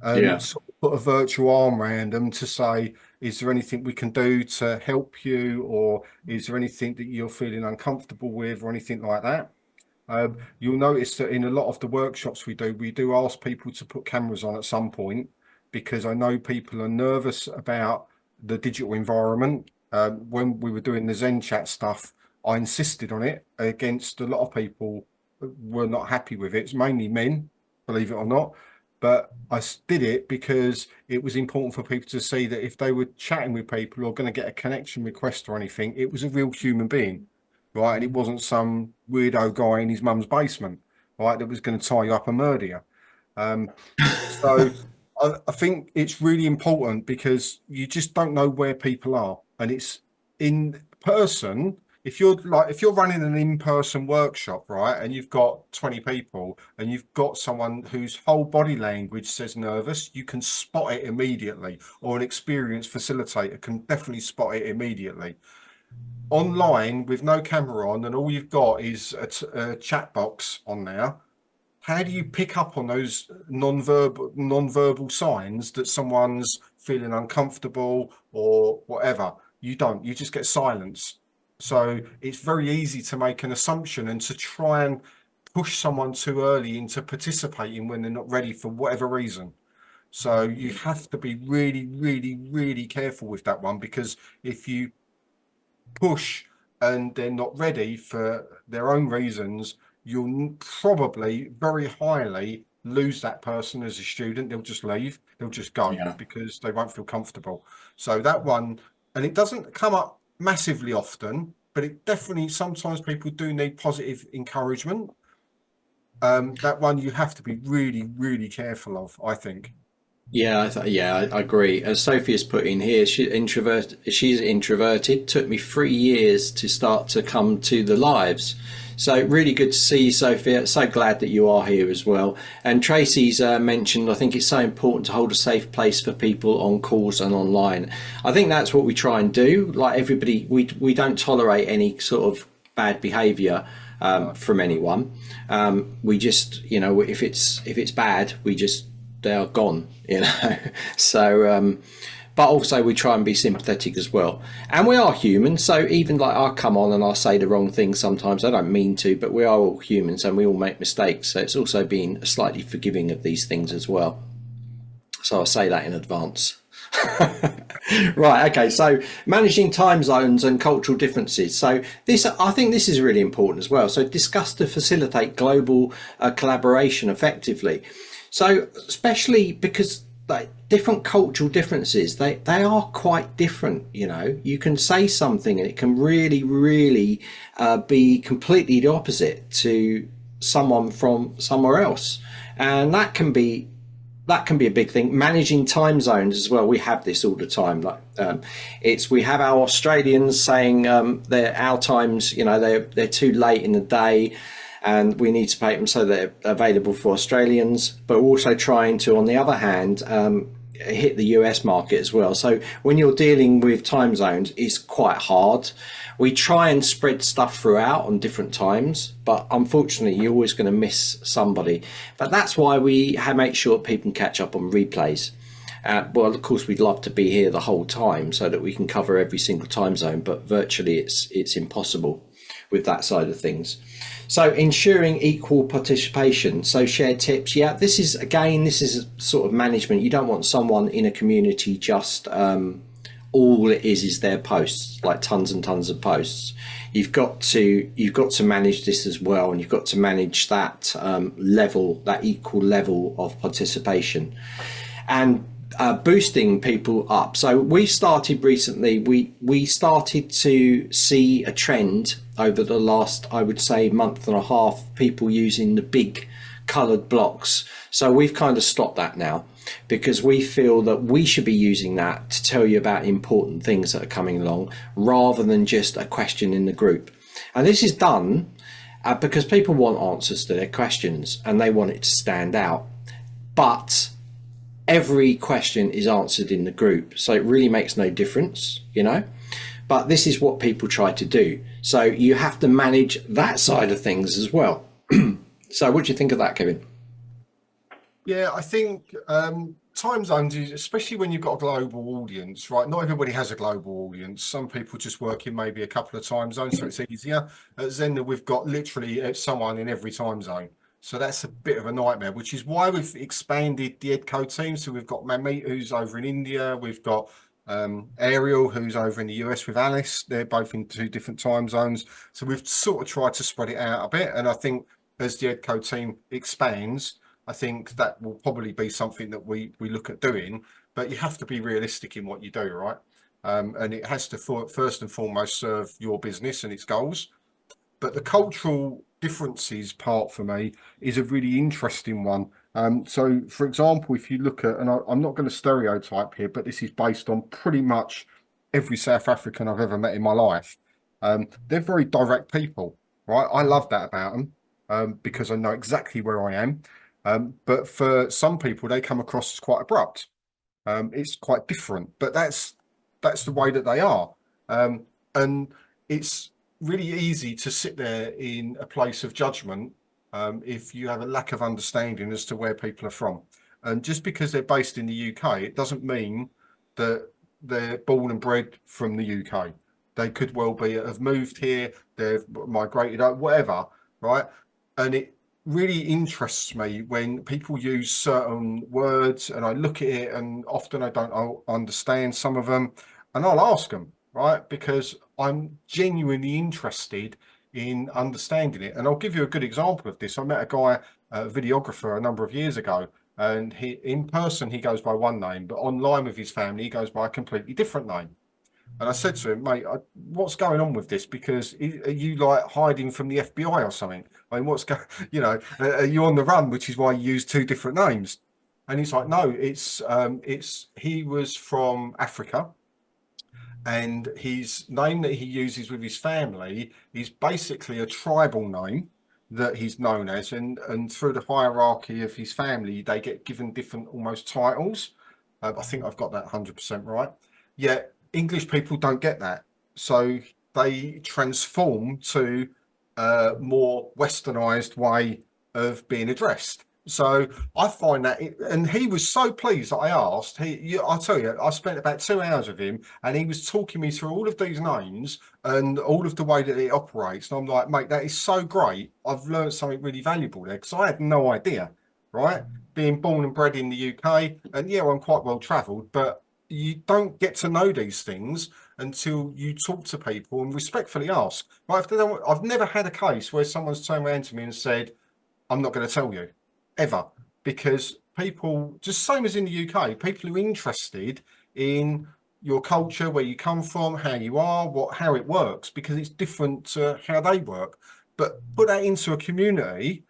And Yeah. sort of put a virtual arm around them to say, is there anything we can do to help you? Or is there anything that you're feeling uncomfortable with or anything like that? You'll notice that in a lot of the workshops we do ask people to put cameras on at some point because I know people are nervous about the digital environment. When we were doing the Zen chat stuff, I insisted on it against a lot of people who were not happy with it. It's mainly men, believe it or not. But I did it because it was important for people to see that if they were chatting with people or going to get a connection request or anything, it was a real human being, right? And it wasn't some weirdo guy in his mum's basement, right, that was going to tie you up and murder you. So I think it's really important because you just don't know where people are, and it's in person. If you're running an in-person workshop, right, and you've got 20 people and you've got someone whose whole body language says nervous, you can spot it immediately, or an experienced facilitator can definitely spot it immediately. Online with no camera on and all you've got is a chat box on there, how do you pick up on those non-verbal signs that someone's feeling uncomfortable or whatever? You don't. You just get silence. So it's very easy to make an assumption and to try and push someone too early into participating when they're not ready for whatever reason. So you have to be really, really, really careful with that one, because if you push and they're not ready for their own reasons, you'll probably very highly lose that person as a student. They'll just leave, they'll just go Yeah. because they won't feel comfortable. So that one, and it doesn't come up massively often, but it definitely, sometimes people do need positive encouragement. That one you have to be really, really careful of, I think. Yeah, I agree. As Sophia's put in here, she's introverted. Took me 3 years to start to come to the lives. So really good to see you, Sophia. So glad that you are here as well. And Tracy's mentioned, I think it's so important to hold a safe place for people on calls and online. I think that's what we try and do. Like everybody, we don't tolerate any sort of bad behaviour from anyone. We just, if it's bad, we just they are gone. So but also we try and be sympathetic as well, and we are human, so even like I'll come on and I'll say the wrong thing sometimes. I don't mean to, but we are all humans and we all make mistakes, so it's also being slightly forgiving of these things as well. So I'll say that in advance. Right, okay, so managing time zones and cultural differences. So this, I think this is really important as well. So discuss to facilitate global collaboration effectively. So especially because like different cultural differences, they are quite different. You can say something and it can really be completely the opposite to someone from somewhere else, and that can be a big thing. Managing time zones as well. We have this all the time. Like we have our Australians saying our times, they're too late in the day, and we need to make them so they're available for Australians. But we're also trying to, on the other hand, hit the US market as well. So when you're dealing with time zones, it's quite hard. We try and spread stuff throughout on different times, but unfortunately you're always going to miss somebody. But that's why we make sure people can catch up on replays. Well, of course, we'd love to be here the whole time so that we can cover every single time zone, but virtually it's impossible with that side of things. So ensuring equal participation. So share tips. Yeah, this is sort of management. You don't want someone in a community just all it is their posts, like tons and tons of posts. You've got to manage this as well, and you've got to manage that that equal level of participation, and boosting people up. So we started recently. We started to see a trend over the last, I would say, month and a half. People using the big coloured blocks. So we've kind of stopped that now, because we feel that we should be using that to tell you about important things that are coming along, rather than just a question in the group. And this is done because people want answers to their questions and they want it to stand out. But every question is answered in the group, so it really makes no difference, But this is what people try to do. So you have to manage that side of things as well. So what do you think of that, Kevin? Yeah, I think time zones is, especially when you've got a global audience, right? Not everybody has a global audience. Some people just work in maybe a couple of time zones, so it's easier. At Zenler, we've got literally someone in every time zone. So that's a bit of a nightmare, which is why we've expanded the EdCo team. So we've got Mamit, who's over in India. We've got Ariel, who's over in the US with Alice. They're both in 2 different time zones. So we've sort of tried to spread it out a bit. And I think as the EdCo team expands, I think that will probably be something that we look at doing, but you have to be realistic in what you do, right? And it has to first and foremost serve your business and its goals. But the cultural differences part for me is a really interesting one. So, for example, if you look at, and I'm not going to stereotype here, but this is based on pretty much every South African I've ever met in my life. They're very direct people, right? I love that about them because I know exactly where I am. But for some people, they come across as quite abrupt. It's quite different, but that's the way that they are. And it's really easy to sit there in a place of judgment if you have a lack of understanding as to where people are from. And just because they're based in the UK, it doesn't mean that they're born and bred from the UK. They could well be have moved here, they've migrated, whatever, right? And it really interests me when people use certain words and I look at it and often I don't understand some of them and I'll ask them, right? Because I'm genuinely interested in understanding it. And I'll give you a good example of this. I met a guy, a videographer, a number of years ago, and he in person he goes by one name, but online with his family he goes by a completely different name. And I said to him, mate, what's going on with this? Because are you like hiding from the FBI or something? I mean, what's going, are you on the run, which is why you use 2 different names? And he's like, no, he was from Africa and his name that he uses with his family is basically a tribal name that he's known as. And through the hierarchy of his family, they get given different almost titles. I think I've got that 100% right. Yet English people don't get that. So they transform to a more westernized way of being addressed. So I find that, and he was so pleased that I asked. I'll tell you, I spent about 2 hours with him, and he was talking me through all of these names and all of the way that it operates. And I'm like, mate, that is so great. I've learned something really valuable there because I had no idea, right? Being born and bred in the UK, and yeah, I'm quite well travelled, but you don't get to know these things until you talk to people and respectfully ask. Right? I've never had a case where someone's turned around to me and said, I'm not going to tell you, ever. Because people, just same as in the UK, people are interested in your culture, where you come from, how you are, how it works, because it's different to how they work. But put that into a community,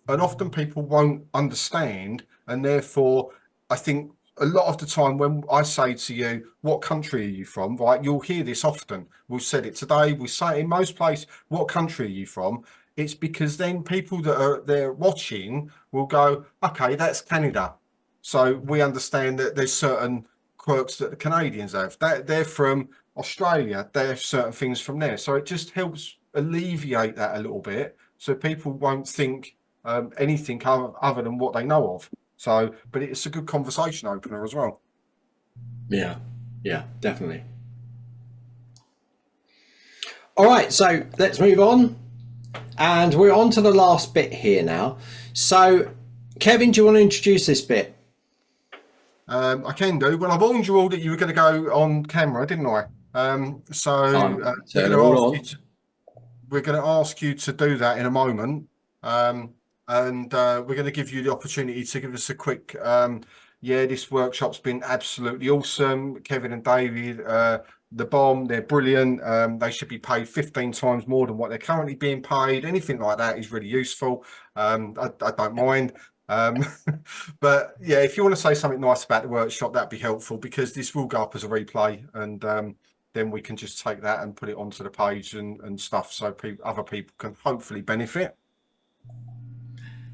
and often people won't understand, and therefore I think a lot of the time when I say to you, what country are you from, right, you'll hear this often. We've said it today, we say it in most places, what country are you from? It's because then people that are there watching will go, okay, that's Canada. So we understand that there's certain quirks that the Canadians have. They're from Australia, they have certain things from there. So it just helps alleviate that a little bit so people won't think anything other than what they know of. So, but it's a good conversation opener as well. Yeah, yeah, definitely. All right, so let's move on. And we're on to the last bit here now. So, Kevin, do you want to introduce this bit? I can do. Well, I warned you all that you were going to go on camera, didn't I? Turn it all on. We're going to ask you to do that in a moment. And we're going to give you the opportunity to give us a quick, yeah, this workshop's been absolutely awesome. Kevin and David, the bomb, they're brilliant. They should be paid 15 times more than what they're currently being paid. Anything like that is really useful. I don't mind. But yeah, if you want to say something nice about the workshop, that'd be helpful because this will go up as a replay and then we can just take that and put it onto the page and stuff so other people can hopefully benefit.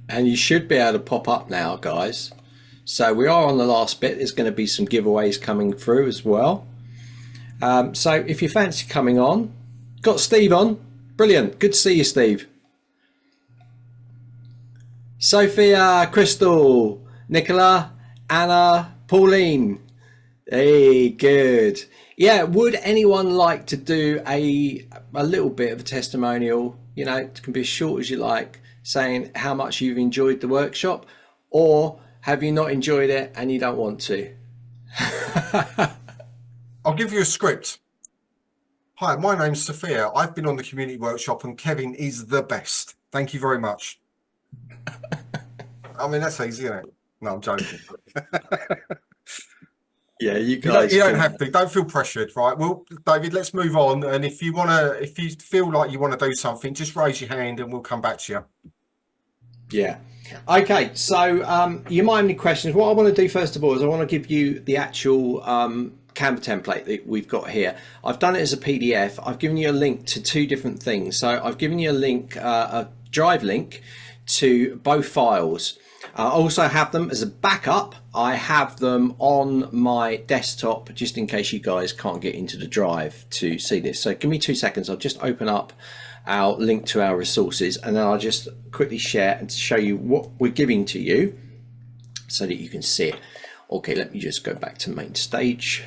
And you should be able to pop up now, guys. So we are on the last bit. There's going to be some giveaways coming through as well. So if you fancy coming on, got Steve on. Brilliant. Good to see you, Steve. Sophia, Crystal, Nicola, Anna, Pauline. Hey, good. Yeah, would anyone like to do a little bit of a testimonial? You know, it can be as short as you like, saying how much you've enjoyed the workshop, or have you not enjoyed it and you don't want to? I'll give you a script. Hi, my name's Sophia. I've been on the community workshop and Kevin is the best. Thank you very much. I mean, that's easy, isn't it? No, I'm joking. Yeah, you guys. You don't have to. Don't feel pressured, right? Well, David, let's move on. And if you feel like you want to do something, just raise your hand and we'll come back to you. Yeah. Okay, so you might have any questions. What I want to do first of all is I want to give you the actual Canva template that we've got here. I've done it as a PDF. I've given you a link to two different things. So I've given you a link, a drive link to both files. I also have them as a backup. I have them on my desktop just in case you guys can't get into the drive to see this. So give me 2 seconds. I'll just open up our link to our resources and then I'll just quickly share and show you what we're giving to you so that you can see it. Okay, let me just go back to main stage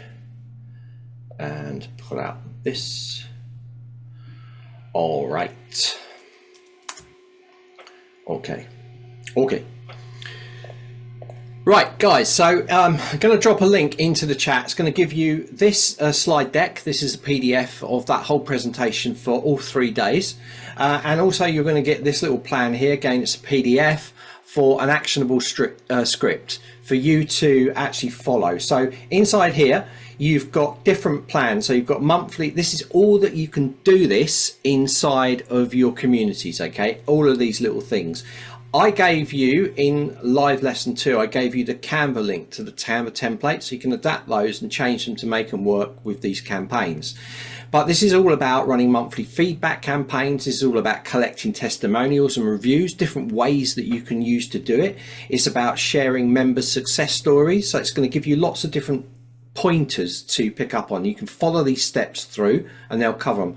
and pull out this. All right. Okay. Right, guys, so I'm going to drop a link into the chat. It's going to give you this slide deck. This is a PDF of that whole presentation for all 3 days. And also you're going to get this little plan here. Again, it's a PDF for an actionable script for you to actually follow. So inside here, you've got different plans. So you've got monthly. This is all that you can do this inside of your communities, okay? All of these little things. I gave you in live lesson 2, I gave you the Canva link to the Canva template so you can adapt those and change them to make them work with these campaigns. But this is all about running monthly feedback campaigns. This is all about collecting testimonials and reviews, different ways that you can use to do it. It's about sharing members' success stories. So it's going to give you lots of different pointers to pick up on. You can follow these steps through and they'll cover them.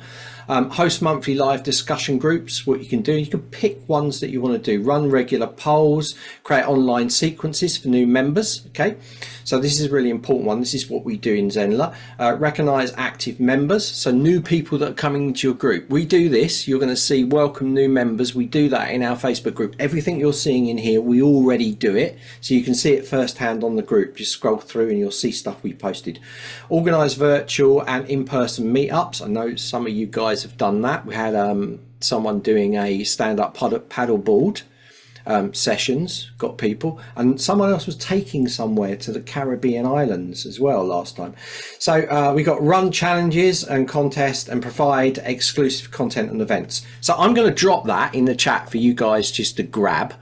Host monthly live discussion groups. What you can do, you can pick ones that you want to do. Run regular polls, create online sequences for new members. Okay, so this is a really important one. This is what we do in Zenler. Recognize active members, so new people that are coming into your group. We do this. You're going to see welcome new members. We do that in our Facebook group. Everything you're seeing in here, we already do it, so you can see it firsthand on the group. Just scroll through and you'll see stuff we posted. Organize virtual and in-person meetups. I know some of you guys have done that. We had someone doing a stand-up paddleboard sessions, got people, and someone else was taking somewhere to the Caribbean islands as well last time. So we got run challenges and contests and provide exclusive content and events. So I'm going to drop that in the chat for you guys just to grab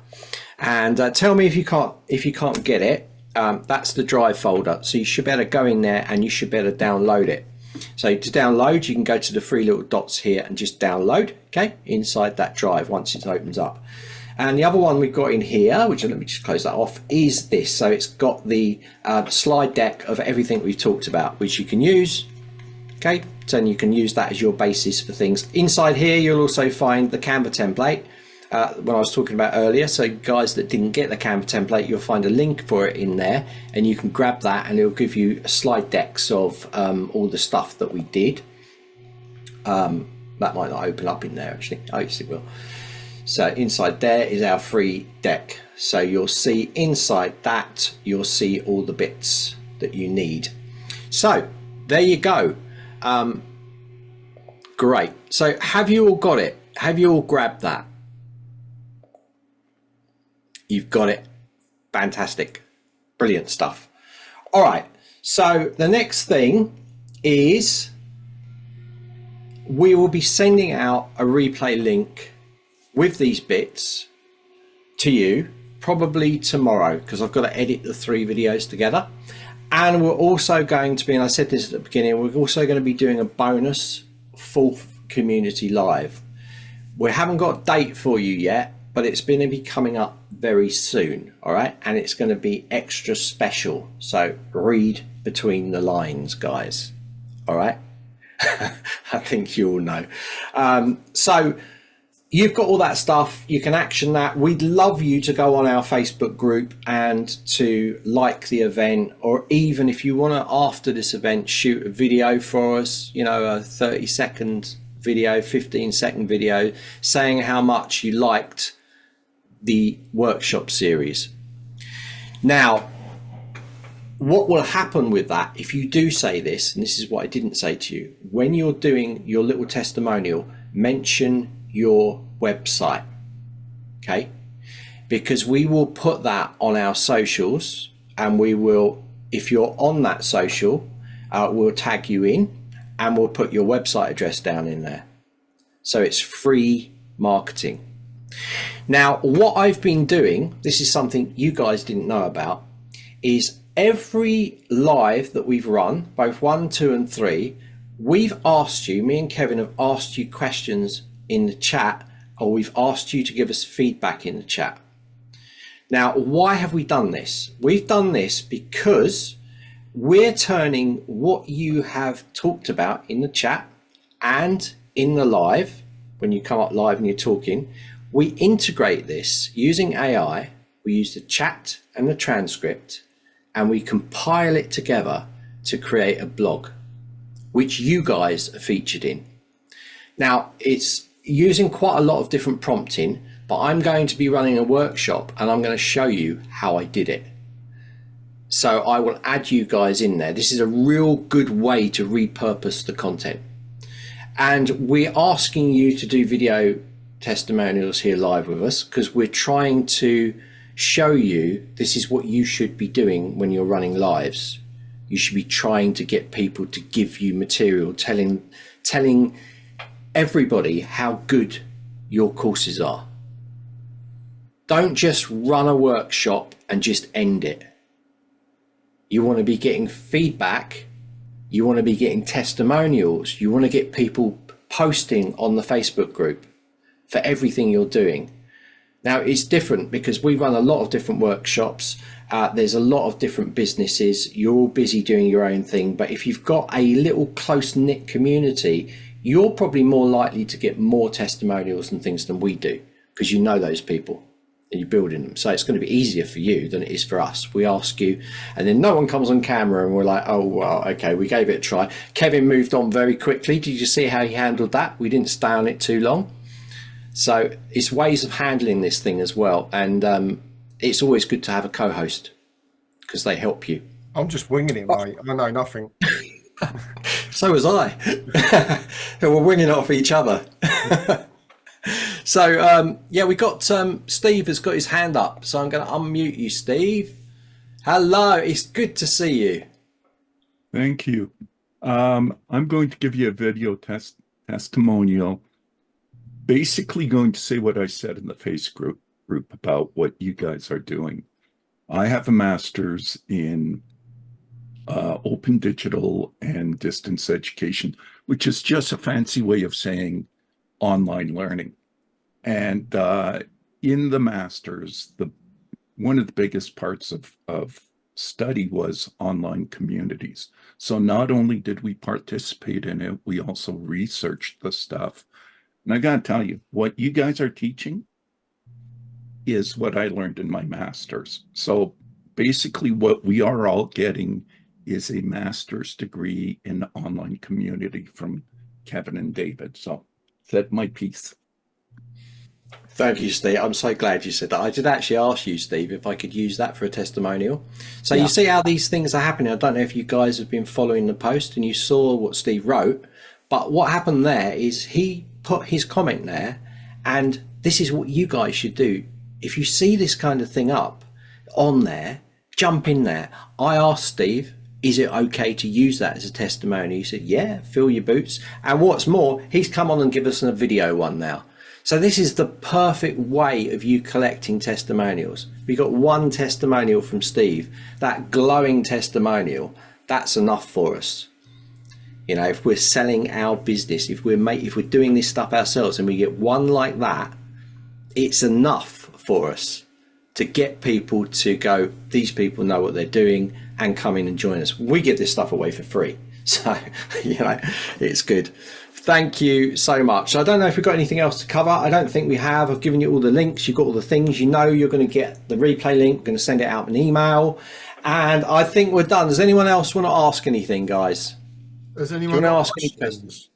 and tell me if you can't get it. That's the drive folder, so you should better go in there and you should better download it. So to download, you can go to the 3 little dots here and just download, okay, inside that drive once it opens up. And the other one we've got in here, which let me just close that off, is this. So it's got the slide deck of everything we've talked about, which you can use, okay, so you can use that as your basis for things. Inside here, you'll also find the Canva template. When I was talking about earlier, so guys that didn't get the Canva template, you'll find a link for it in there and you can grab that and it'll give you slide decks of all the stuff that we did. That might not open up in there actually. Oh yes, it will. So inside there is our free deck, so you'll see inside that you'll see all the bits that you need. So there you go. Great. So have you all got it? Have you all grabbed that? You've got it. Fantastic. Brilliant stuff. All right. So the next thing is we will be sending out a replay link with these bits to you probably tomorrow because I've got to edit the 3 videos together. And we're also going to be, and I said this at the beginning, we're also going to be doing a bonus full community live. We haven't got a date for you yet, but it's going to be coming up very soon, all right, and it's going to be extra special, so read between the lines, guys, all right. I think you all know. So you've got all that stuff. You can action that. We'd love you to go on our Facebook group and to like the event, or even if you want to, after this event, shoot a video for us, you know, a 30-second video, 15-second video saying how much you liked the workshop series. Now, what will happen with that if you do say this, and this is what I didn't say to you, when you're doing your little testimonial, mention your website, okay? Because we will put that on our socials, and we will, if you're on that social, we'll tag you in and we'll put your website address down in there. So it's free marketing. Now, what I've been doing, this is something you guys didn't know about, is every live that we've run, both 1, 2 and 3, we've asked you, me and Kevin have asked you questions in the chat, or we've asked you to give us feedback in the chat. Now, why have we done this? We've done this because we're turning what you have talked about in the chat and in the live, when you come up live and you're talking, we integrate this using AI. We use the chat and the transcript, and we compile it together to create a blog, which you guys are featured in. Now, it's using quite a lot of different prompting, but I'm going to be running a workshop and I'm going to show you how I did it. So I will add you guys in there. This is a real good way to repurpose the content. And we're asking you to do video testimonials here live with us because we're trying to show you this is what you should be doing when you're running lives. You should be trying to get people to give you material, telling everybody how good your courses are. Don't just run a workshop and just end it. You want to be getting feedback. You want to be getting testimonials. You want to get people posting on the Facebook group for everything you're doing. Now, it's different because we run a lot of different workshops. There's a lot of different businesses. You're all busy doing your own thing. But if you've got a little close-knit community, you're probably more likely to get more testimonials and things than we do because you know those people and you're building them. So it's going to be easier for you than it is for us. We ask you and then no one comes on camera and we're like, oh, well, okay, we gave it a try. Kevin moved on very quickly. Did you see how he handled that? We didn't stay on it too long. So it's ways of handling this thing as well. And it's always good to have a co-host because they help you. I'm just winging it, mate. I know nothing. So was I. We're winging it off each other. So, yeah, we got Steve has got his hand up. So I'm going to unmute you, Steve. Hello. It's good to see you. Thank you. I'm going to give you a video testimonial. Basically going to say what I said in the Facebook group about what you guys are doing. I have a master's in open digital and distance education, which is just a fancy way of saying online learning. And in the master's, one of the biggest parts of study was online communities. So not only did we participate in it, we also researched the stuff. And I got to tell you, what you guys are teaching is what I learned in my master's. So basically what we are all getting is a master's degree in online community from Kevin and David. So that's my piece. Thank you, Steve. I'm so glad you said that. I did actually ask you, Steve, if I could use that for a testimonial. So Yeah. You see how these things are happening. I don't know if you guys have been following the post and you saw what Steve wrote, but what happened there is he put his comment there, and this is what you guys should do. If you see this kind of thing up on there, jump in there. I asked Steve, is it okay to use that as a testimony? He said, yeah, fill your boots. And what's more, he's come on and give us a video one now. So this is the perfect way of you collecting testimonials. We got one testimonial from Steve, that glowing testimonial. That's enough for us. You know, if we're selling our business, if we're doing this stuff ourselves and we get one like that, it's enough for us to get people to go, these people know what they're doing, and come in and join us. We give this stuff away for free. So, it's good. Thank you so much. I don't know if we've got anything else to cover. I don't think we have. I've given you all the links. You've got all the things. You're going to get the replay link. We're going to send it out in an email. And I think we're done. Does anyone else want to ask anything, guys? Does anyone got ask any questions?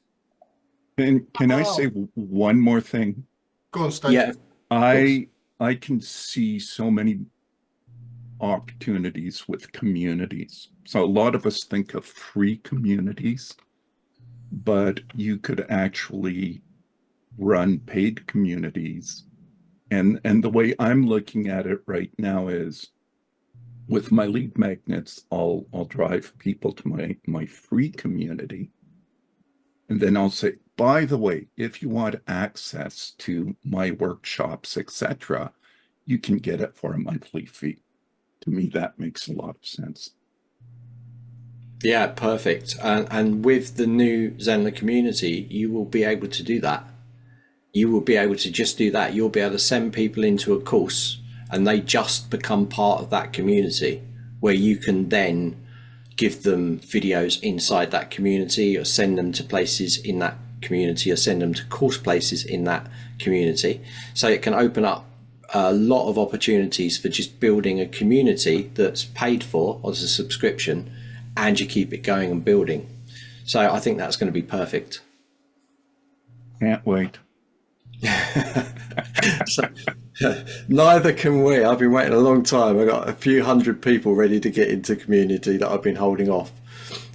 questions? Can I say one more thing? Go on, Steve. Yeah. I can see so many opportunities with communities. So a lot of us think of free communities, but you could actually run paid communities. And the way I'm looking at it right now is with my lead magnets, I'll drive people to my free community. And then I'll say, by the way, if you want access to my workshops, etc., you can get it for a monthly fee. To me, that makes a lot of sense. Yeah, perfect. And with the new Zenler community, you will be able to do that. You will be able to just do that. You'll be able to send people into a course and they just become part of that community, where you can then give them videos inside that community, or send them to places in that community, or send them to course places in that community. So it can open up a lot of opportunities for just building a community that's paid for as a subscription, and you keep it going and building. So I think that's going to be perfect. Can't wait. So, neither can we. I've been waiting a long time. I've got a few hundred people ready to get into community that I've been holding off.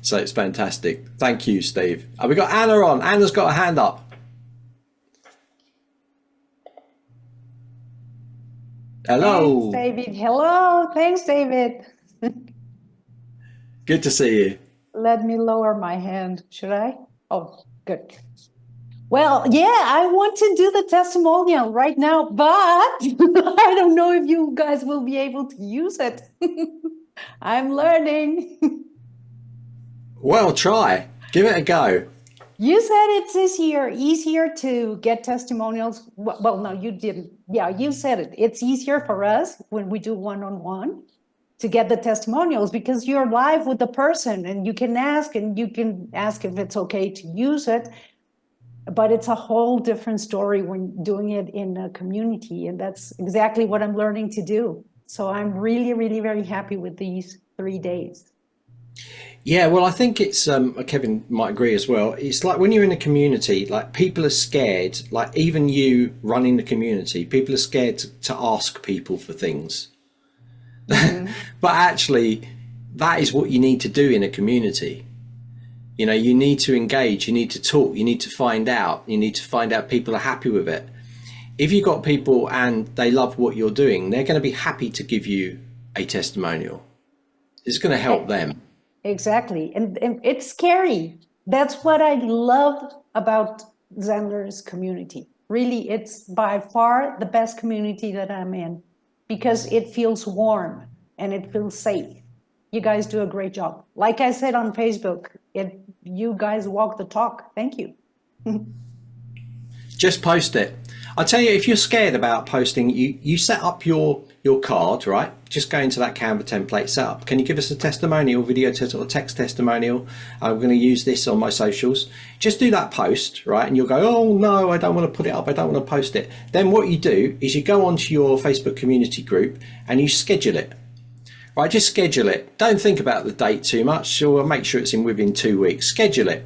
So it's fantastic. Thank you, Steve. We got Anna on. Anna's got a hand up. Hello. Thanks, David. Hello. Thanks, David. Good to see you. Let me lower my hand. Should I? Oh, good. Well, yeah, I want to do the testimonial right now, but I don't know if you guys will be able to use it. I'm learning. Well, try. Give it a go. You said it's easier to get testimonials. Well, no, you didn't. Yeah, you said it. It's easier for us when we do one-on-one to get the testimonials, because you're live with the person and you can ask if it's okay to use it. But it's a whole different story when doing it in a community. And that's exactly what I'm learning to do. So I'm really, really very happy with these 3 days. Yeah, well, I think it's, Kevin might agree as well. It's like when you're in a community, like people are scared, like even you running the community, people are scared to ask people for things. Mm-hmm. But actually, that is what you need to do in a community. You know, you need to engage, you need to talk, you need to find out people are happy with it. If you've got people and they love what you're doing, they're going to be happy to give you a testimonial. It's going to help them. Exactly. And it's scary. That's what I love about Zenler's community. Really, it's by far the best community that I'm in, because it feels warm and it feels safe. You guys do a great job. Like I said on Facebook, you guys walk the talk. Thank you. Just post it. I tell you, if you're scared about posting, you set up your card, right? Just go into that Canva template, set up. Can you give us a testimonial, video or text testimonial? I'm going to use this on my socials. Just do that post, right? And you'll go, oh no, I don't want to put it up. I don't want to post it. Then what you do is you go onto your Facebook community group and you schedule it. Right, just schedule it. Don't think about the date too much, or make sure it's within 2 weeks. Schedule it.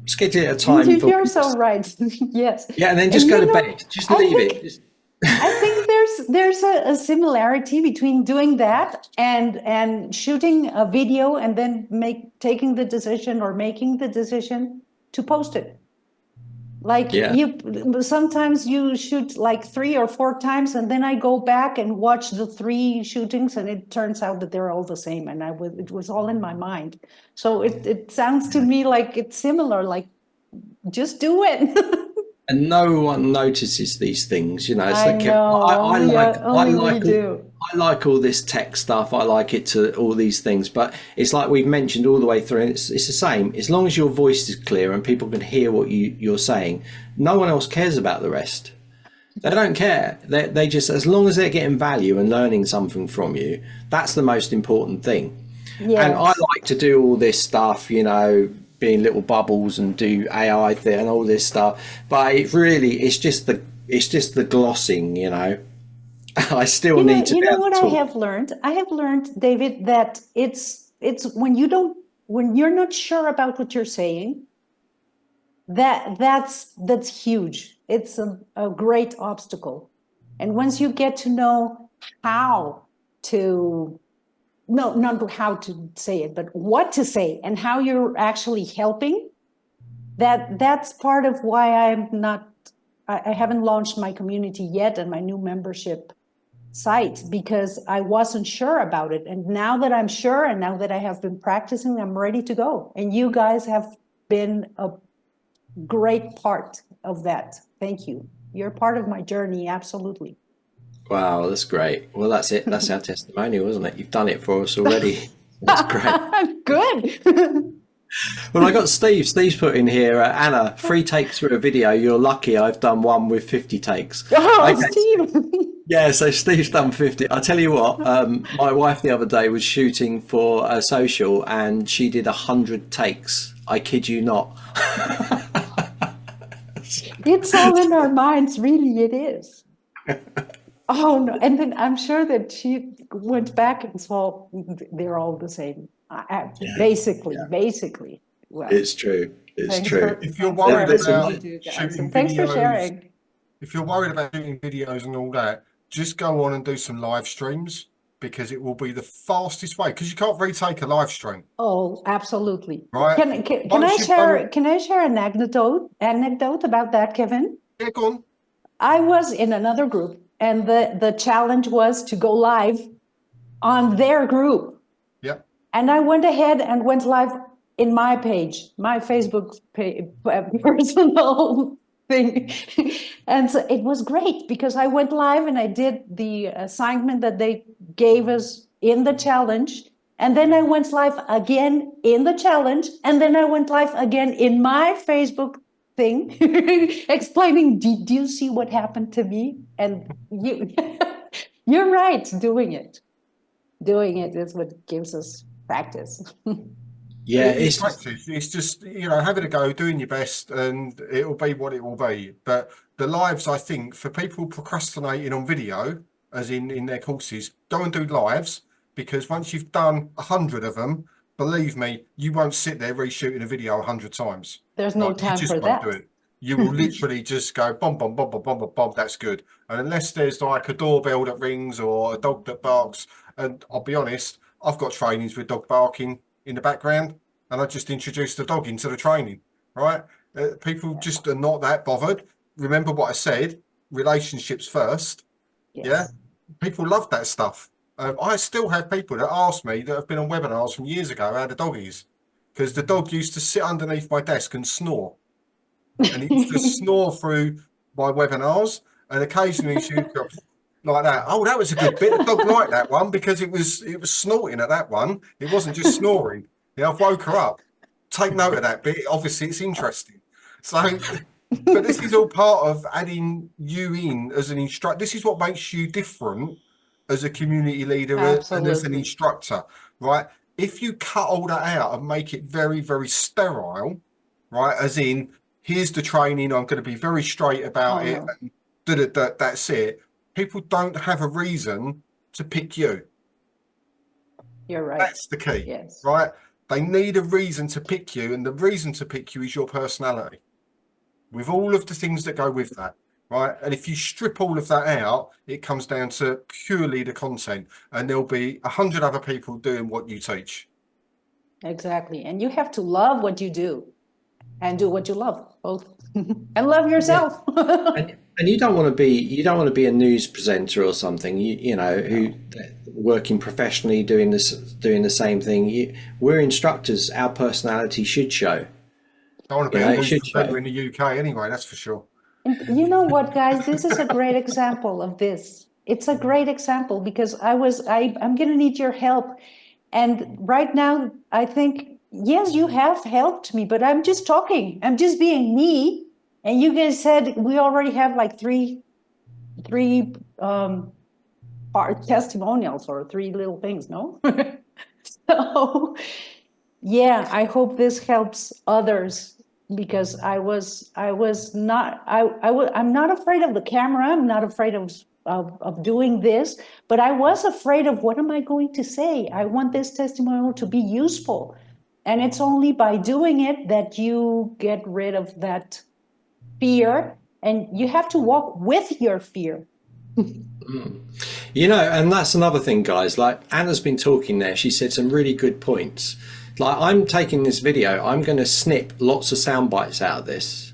Schedule it at a time. You're so right. Yes. Yeah, and then just go to bed. Just leave it. I think there's a similarity between doing that and shooting a video and then taking the decision or making the decision to post it. Like sometimes you shoot like 3 or 4 times, and then I go back and watch the 3 shootings, and it turns out that they're all the same, and it was all in my mind. So it sounds to me like it's similar. Like, just do it. And no one notices these things, you know. It's I like, know. I like all this tech stuff. I like it to all these things, but it's like we've mentioned all the way through. It's the same. As long as your voice is clear and people can hear what you're saying, no one else cares about the rest. They don't care. They just, as long as they're getting value and learning something from you, that's the most important thing. Yes. And I like to do all this stuff, you know, be in little bubbles and do AI thing and all this stuff. But it's just the glossing, you know. I still need to You be know able what to I talk. have learned? I have learned, David, that it's when you're not sure about what you're saying, that's huge. It's a great obstacle. And once you get to know how to, no, not how to say it, but what to say and how you're actually helping, that's part of why I haven't launched my community yet and my new membership site, because I wasn't sure about it. And now that I'm sure, and now that I have been practicing, I'm ready to go. And you guys have been a great part of that. Thank you. You're part of my journey, absolutely. Wow, that's great. Well, that's it. That's our testimonial, isn't it? You've done it for us already. That's great. Good. Well, I got Steve. Steve's put in here, Anna, 3 takes for a video. You're lucky. I've done one with 50 takes. Oh, Okay. Steve. Yeah, so Steve's done 50. I tell you what, my wife the other day was shooting for a social and she did 100 takes. I kid you not. It's all in our minds, really, it is. Oh, no. And then I'm sure that she went back and saw they're all the same. Basically. Well, It's true. It's thanks true. for, If you're thanks for worried Listen, about everything you do, guys. shooting And thanks for videos, sharing. if you're worried about shooting videos and all that, just go on and do some live streams, because it will be the fastest way, because you can't retake a live stream, Oh, absolutely. right? Can Once I you've done share it, can I share an anecdote about that, Kevin? yeah, go on. I was in another group and the challenge was to go live on their group. Yeah. And I went ahead and went live in my page, my Facebook page, personal thing. And so it was great because I went live and I did the assignment that they gave us in the challenge. And then I went live again in the challenge. And then I went live again in my Facebook thing, explaining, do you see what happened to me? And you're right, doing it is what gives us practice. yeah, It is it's just, practice. It's just, having a go, doing your best, and it'll be what it will be. But the lives, I think, for people procrastinating on video, as in their courses, go and do lives, because once you've done 100 of them, believe me, you won't sit there reshooting a video 100 times. There's no Like, you time just for won't do that. it. You will literally just go bomb, bomb, bomb, bomb, bomb, bomb, bomb. That's good. And unless there's like a doorbell that rings or a dog that barks, and I'll be honest, I've got trainings with dog barking in the background, and I just introduced the dog into the training, right? People just are not that bothered. Remember what I said, relationships first. Yes. Yeah, people love that stuff. I still have people that ask me that have been on webinars from years ago how the dog is, because the dog used to sit underneath my desk and snore, and it used to snore through my webinars, and occasionally she would go like that. Oh, that was a good bit. The dog liked that one because it was snorting at that one. It wasn't just snoring. I've woke her up. Take note of that bit. Obviously, it's interesting. So, but this is all part of adding you in as an instructor. This is what makes you different as a community leader and as an Absolutely. instructor, right? If you cut all that out and make it very, very sterile, right? As in, here's the training. I'm going to be very straight about Oh, it. no. And that's it. People don't have a reason to pick you. You're right. That's the key, Yes. right? They need a reason to pick you, and the reason to pick you is your personality, with all of the things that go with that, right? And if you strip all of that out, it comes down to purely the content, and there'll be 100 other people doing what you teach. Exactly. And you have to love what you do and do what you love, both. And love yourself. and you don't want to be a news presenter or something. You know who working professionally doing the same thing. We're instructors. Our personality should show. I want to be Yeah, a it news should presenter show. in the UK anyway, that's for sure. And you know what, guys, this is a great example of this. It's a great example because I'm going to need your help. And right now, I think, yes, you have helped me, but I'm just talking. I'm just being me. And you guys said we already have like three testimonials or 3 little things, no? So yeah, I hope this helps others, because I'm not afraid of the camera. I'm not afraid of doing this, but I was afraid of, what am I going to say? I want this testimonial to be useful. And it's only by doing it that you get rid of that fear, and you have to walk with your fear. You know, and that's another thing, guys. Like Anna's been talking there. She said some really good points. Like, I'm taking this video, I'm going to snip lots of sound bites out of this.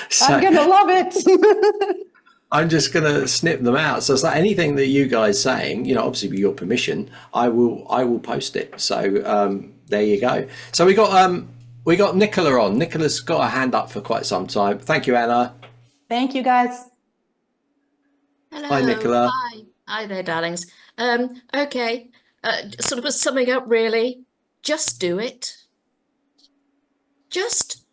So I'm gonna love it. I'm just going to snip them out. So it's like anything that you guys saying, you know, obviously with your permission, I will post it. So there you go. So we got Nicola on. Nicola's got a hand up for quite some time. Thank you, Anna. Thank you, guys. Hello. Hi, Nicola. Hi. Hi there, darlings. Okay. Sort of a summing up, really. Just do it. Just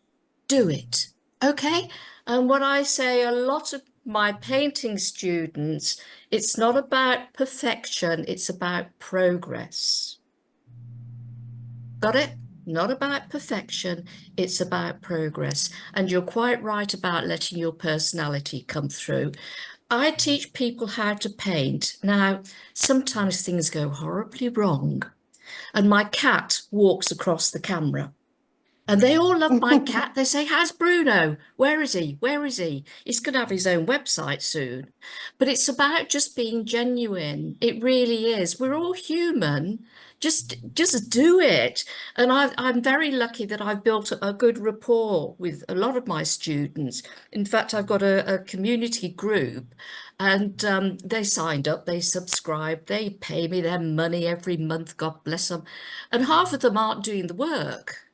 do it. Okay? And what I say a lot of my painting students, it's not about perfection, it's about progress. Got it? Not about perfection, it's about progress. And you're quite right about letting your personality come through. I teach people how to paint. Now, sometimes things go horribly wrong, and my cat walks across the camera. And they all love my cat. They say, how's Bruno? Where is he? Where is he? He's going to have his own website soon. But it's about just being genuine. It really is. We're all human. Just do it. And I'm very lucky that I've built a good rapport with a lot of my students. In fact, I've got a community group, and they signed up, they subscribed, they pay me their money every month, God bless them. And half of them aren't doing the work.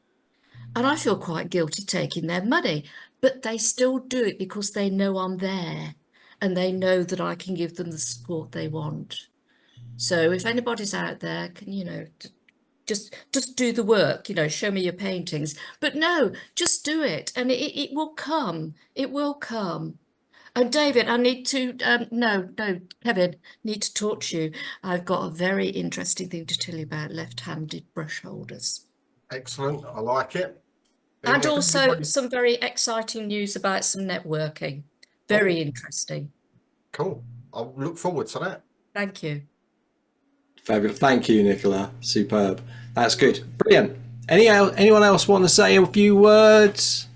And I feel quite guilty taking their money, but they still do it because they know I'm there and they know that I can give them the support they want. So if anybody's out there, can, you know, just do the work, you know, show me your paintings, but no, just do it. And it will come, it will come. And David, I need to, no, Kevin, need to talk to you. I've got a very interesting thing to tell you about left-handed brush holders. Excellent. I like it. And also some very exciting news about some networking. Very interesting. Cool. I'll look forward to that. Thank you. Fabulous. Thank you, Nicola. Superb. That's good. Brilliant. Anyone else want to say a few words?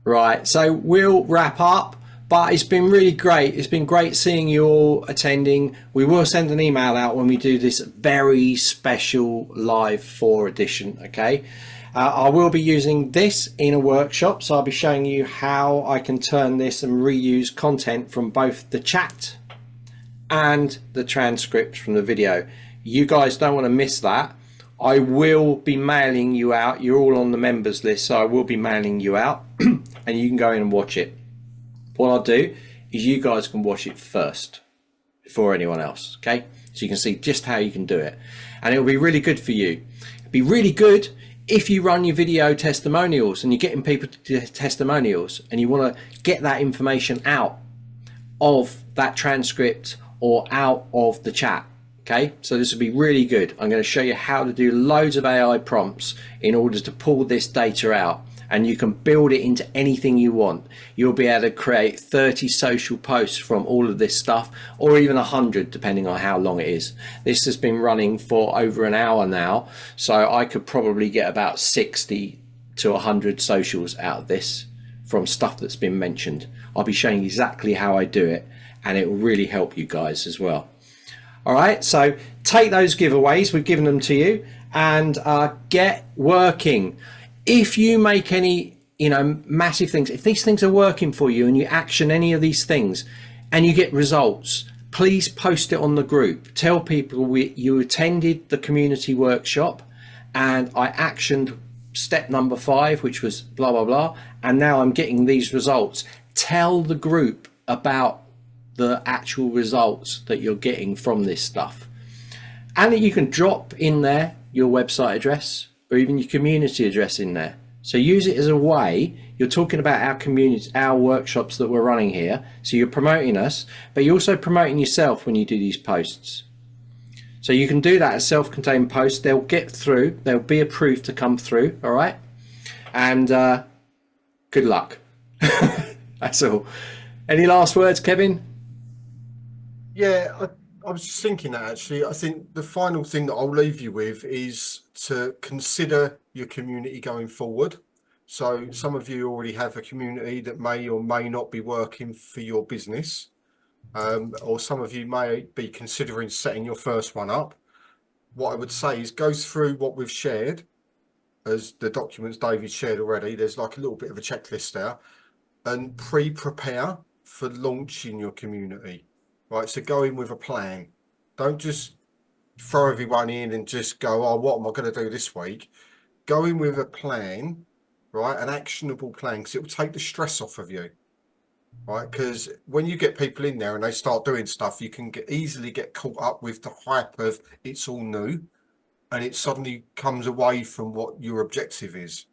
Right. So we'll wrap up. But it's been really great. It's been great seeing you all attending. We will send an email out when we do this very special Live 4 edition, okay? I will be using this in a workshop, so I'll be showing you how I can turn this and reuse content from both the chat and the transcript from the video. You guys don't want to miss that. I will be mailing you out. You're all on the members list, so I will be mailing you out and you can go in and watch it. What I'll do is you guys can watch it first before anyone else, okay? So you can see just how you can do it. And it'll be really good for you. It'll be really good if you run your video testimonials and you're getting people to do testimonials and you want to get that information out of that transcript or out of the chat, okay? So this will be really good. I'm going to show you how to do loads of AI prompts in order to pull this data out. And you can build it into anything you want. You'll be able to create 30 social posts from all of this stuff, or even 100, depending on how long it is. This has been running for over an hour now, so I could probably get about 60 to 100 socials out of this from stuff that's been mentioned. I'll be showing you exactly how I do it, and it will really help you guys as well. All right, so take those giveaways, we've given them to you, and get working. If you make any, you know, massive things, if these things are working for you and you action any of these things and you get results, please post it on the group. Tell people you attended the community workshop and I actioned step number 5, which was blah, blah, blah. And now I'm getting these results. Tell the group about the actual results that you're getting from this stuff. And you can drop in there your website address, or even your community address in there. So use it as a way, you're talking about our community, our workshops that we're running here. So you're promoting us, but you're also promoting yourself when you do these posts. So you can do that as self-contained posts. They'll get through. They'll be approved to come through. All right. And good luck. That's all. Any last words, Kevin? Yeah, I was just thinking that actually. I think the final thing that I'll leave you with is to consider your community going forward. So some of you already have a community that may or may not be working for your business, or some of you may be considering setting your first one up. What I would say is go through what we've shared as the documents David shared already. There's like a little bit of a checklist there, and prepare for launching your community. Right, so go in with a plan. Don't just throw everyone in and just go, oh, what am I going to do this week? Go in with a plan, right? An actionable plan, because it will take the stress off of you, right? Because when you get people in there and they start doing stuff, you can easily get caught up with the hype of it's all new, and it suddenly comes away from what your objective is.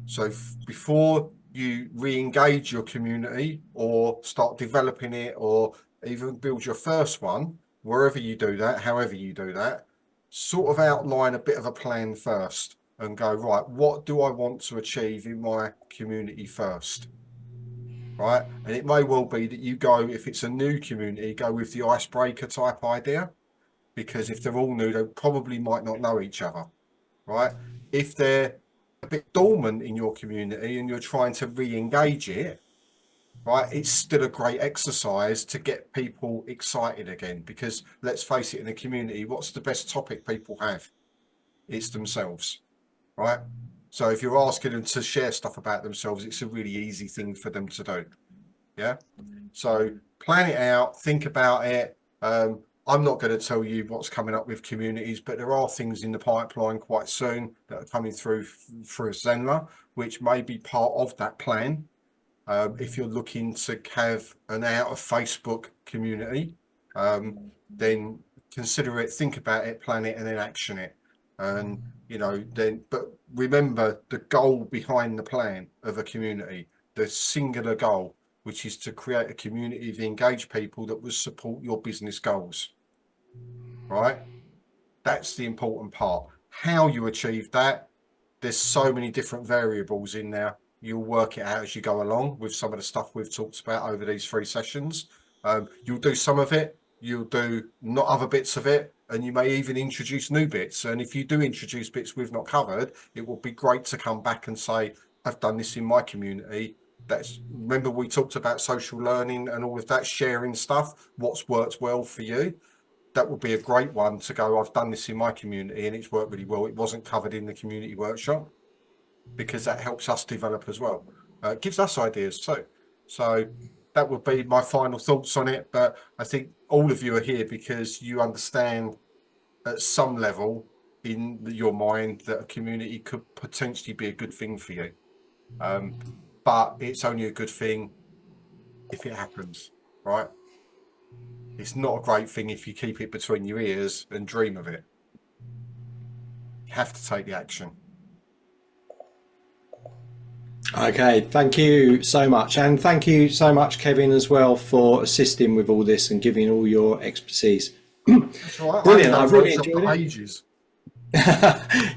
So before you re-engage your community or start developing it or even build your first one, wherever you do that, however you do that, sort of outline a bit of a plan first and go, right, what do I want to achieve in my community first? Right. And it may well be that you go, if it's a new community, go with the icebreaker type idea, because if they're all new, they probably might not know each other. Right. If they're a bit dormant in your community and you're trying to re-engage it, right, it's still a great exercise to get people excited again, because let's face it, in a community, what's the best topic people have? It's themselves, right? So if you're asking them to share stuff about themselves, it's a really easy thing for them to do. Yeah. So plan it out, think about it. I'm not going to tell you what's coming up with communities, but there are things in the pipeline quite soon that are coming through Zenler, which may be part of that plan. If you're looking to have an out of Facebook community, then consider it, think about it, plan it, and then action it. And but remember the goal behind the plan of a community, the singular goal, which is to create a community of engaged people that will support your business goals. Right? That's the important part. How you achieve that, there's so many different variables in there. You'll work it out as you go along with some of the stuff we've talked about over these 3 sessions. You'll do some of it, you'll do not other bits of it, and you may even introduce new bits. And if you do introduce bits we've not covered, it will be great to come back and say, I've done this in my community. Remember we talked about social learning and all of that, sharing stuff, what's worked well for you. That would be a great one to go, I've done this in my community and it's worked really well. It wasn't covered in the community workshop, because that helps us develop as well. It gives us ideas too. So that would be my final thoughts on it. But I think all of you are here because you understand at some level in your mind that a community could potentially be a good thing for you. But it's only a good thing if it happens, right? It's not a great thing if you keep it between your ears and dream of it. You have to take the action. Okay, thank you so much. And thank you so much, Kevin, as well, for assisting with all this and giving all your expertise. That's right. Brilliant. I've really enjoyed it. Ages.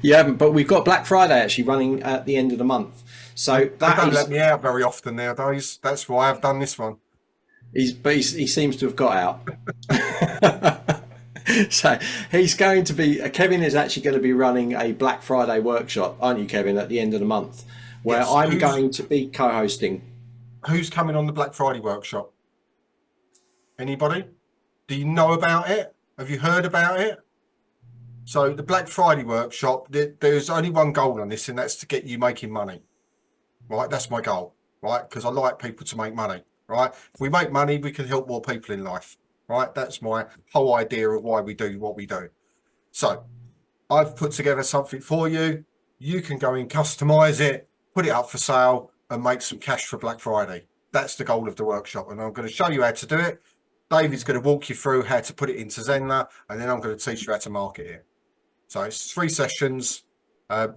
You haven't, but we've got Black Friday actually running at the end of the month. So they don't let me out very often nowadays. That's why I've done this one. He seems to have got out. So he's going to be, Kevin is actually going to be running a Black Friday workshop, aren't you, Kevin, at the end of the month, where yes, I'm going to be co-hosting. Who's coming on the Black Friday workshop? Anybody? Do you know about it? Have you heard about it? So the Black Friday workshop, there's only one goal on this, and that's to get you making money. Right? That's my goal, right? Because I like people to make money, right? If we make money, we can help more people in life, right? That's my whole idea of why we do what we do. So I've put together something for you. You can go and customize it, put it up for sale, and make some cash for Black Friday. That's the goal of the workshop, and I'm going to show you how to do it. David's going to walk you through how to put it into Zenler, and then I'm going to teach you how to market it. So it's 3 sessions,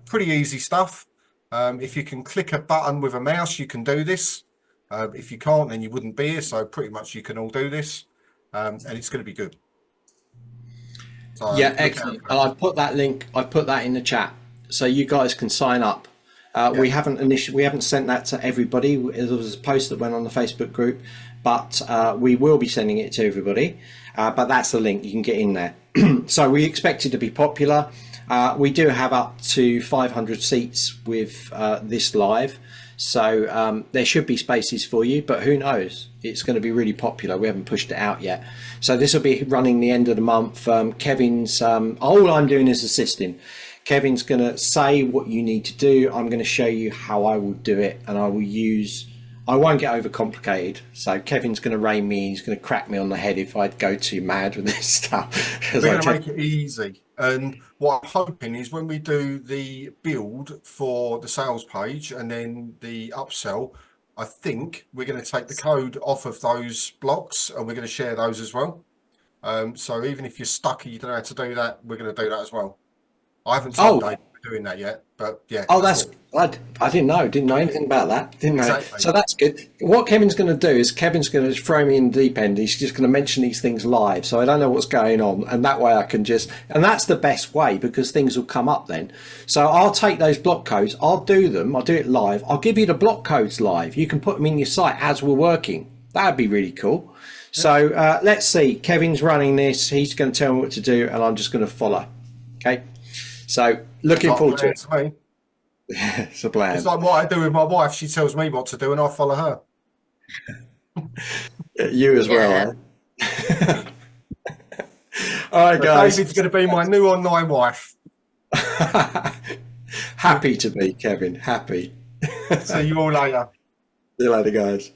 pretty easy stuff. If you can click a button with a mouse, you can do this. If you can't, then you wouldn't be here. So pretty much you can all do this, and it's going to be good. So Yeah, look out excellent. for And it. I've put that link. I've put that in the chat, so you guys can sign up. We haven't sent that to everybody. There was a post that went on the Facebook group, but we will be sending it to everybody. But that's the link. You can get in there. So we expect it to be popular. We do have up to 500 seats with this live. So there should be spaces for you, but who knows? It's going to be really popular. We haven't pushed it out yet. So this will be running the end of the month. Kevin's, all I'm doing is assisting. Kevin's going to say what you need to do. I'm going to show you how I will do it, and I won't get overcomplicated. So Kevin's going to rein me. He's going to crack me on the head if I go too mad with this stuff. We're going to make it easy. And what I'm hoping is when we do the build for the sales page and then the upsell, I think we're going to take the code off of those blocks and we're going to share those as well. So even if you're stuck and you don't know how to do that, we're going to do that as well. I haven't told Dave we're doing that yet, but yeah. Oh, I didn't know anything about that. Didn't know. Exactly. So that's good. What Kevin's going to do is Kevin's going to throw me in the deep end. He's just going to mention these things live, so I don't know what's going on, and that way I can and that's the best way because things will come up then. So I'll take those block codes, I'll do them, I'll do it live. I'll give you the block codes live. You can put them in your site as we're working. That'd be really cool. So let's see. Kevin's running this. He's going to tell me what to do, and I'm just going to follow. Okay. So looking forward to it. Me. It's a plan. It's like what I do with my wife. She tells me what to do and I follow her. You as well. Eh? All right, guys. David's going to be my new online wife. Happy to be, Kevin. Happy. See you all later. See you later, guys.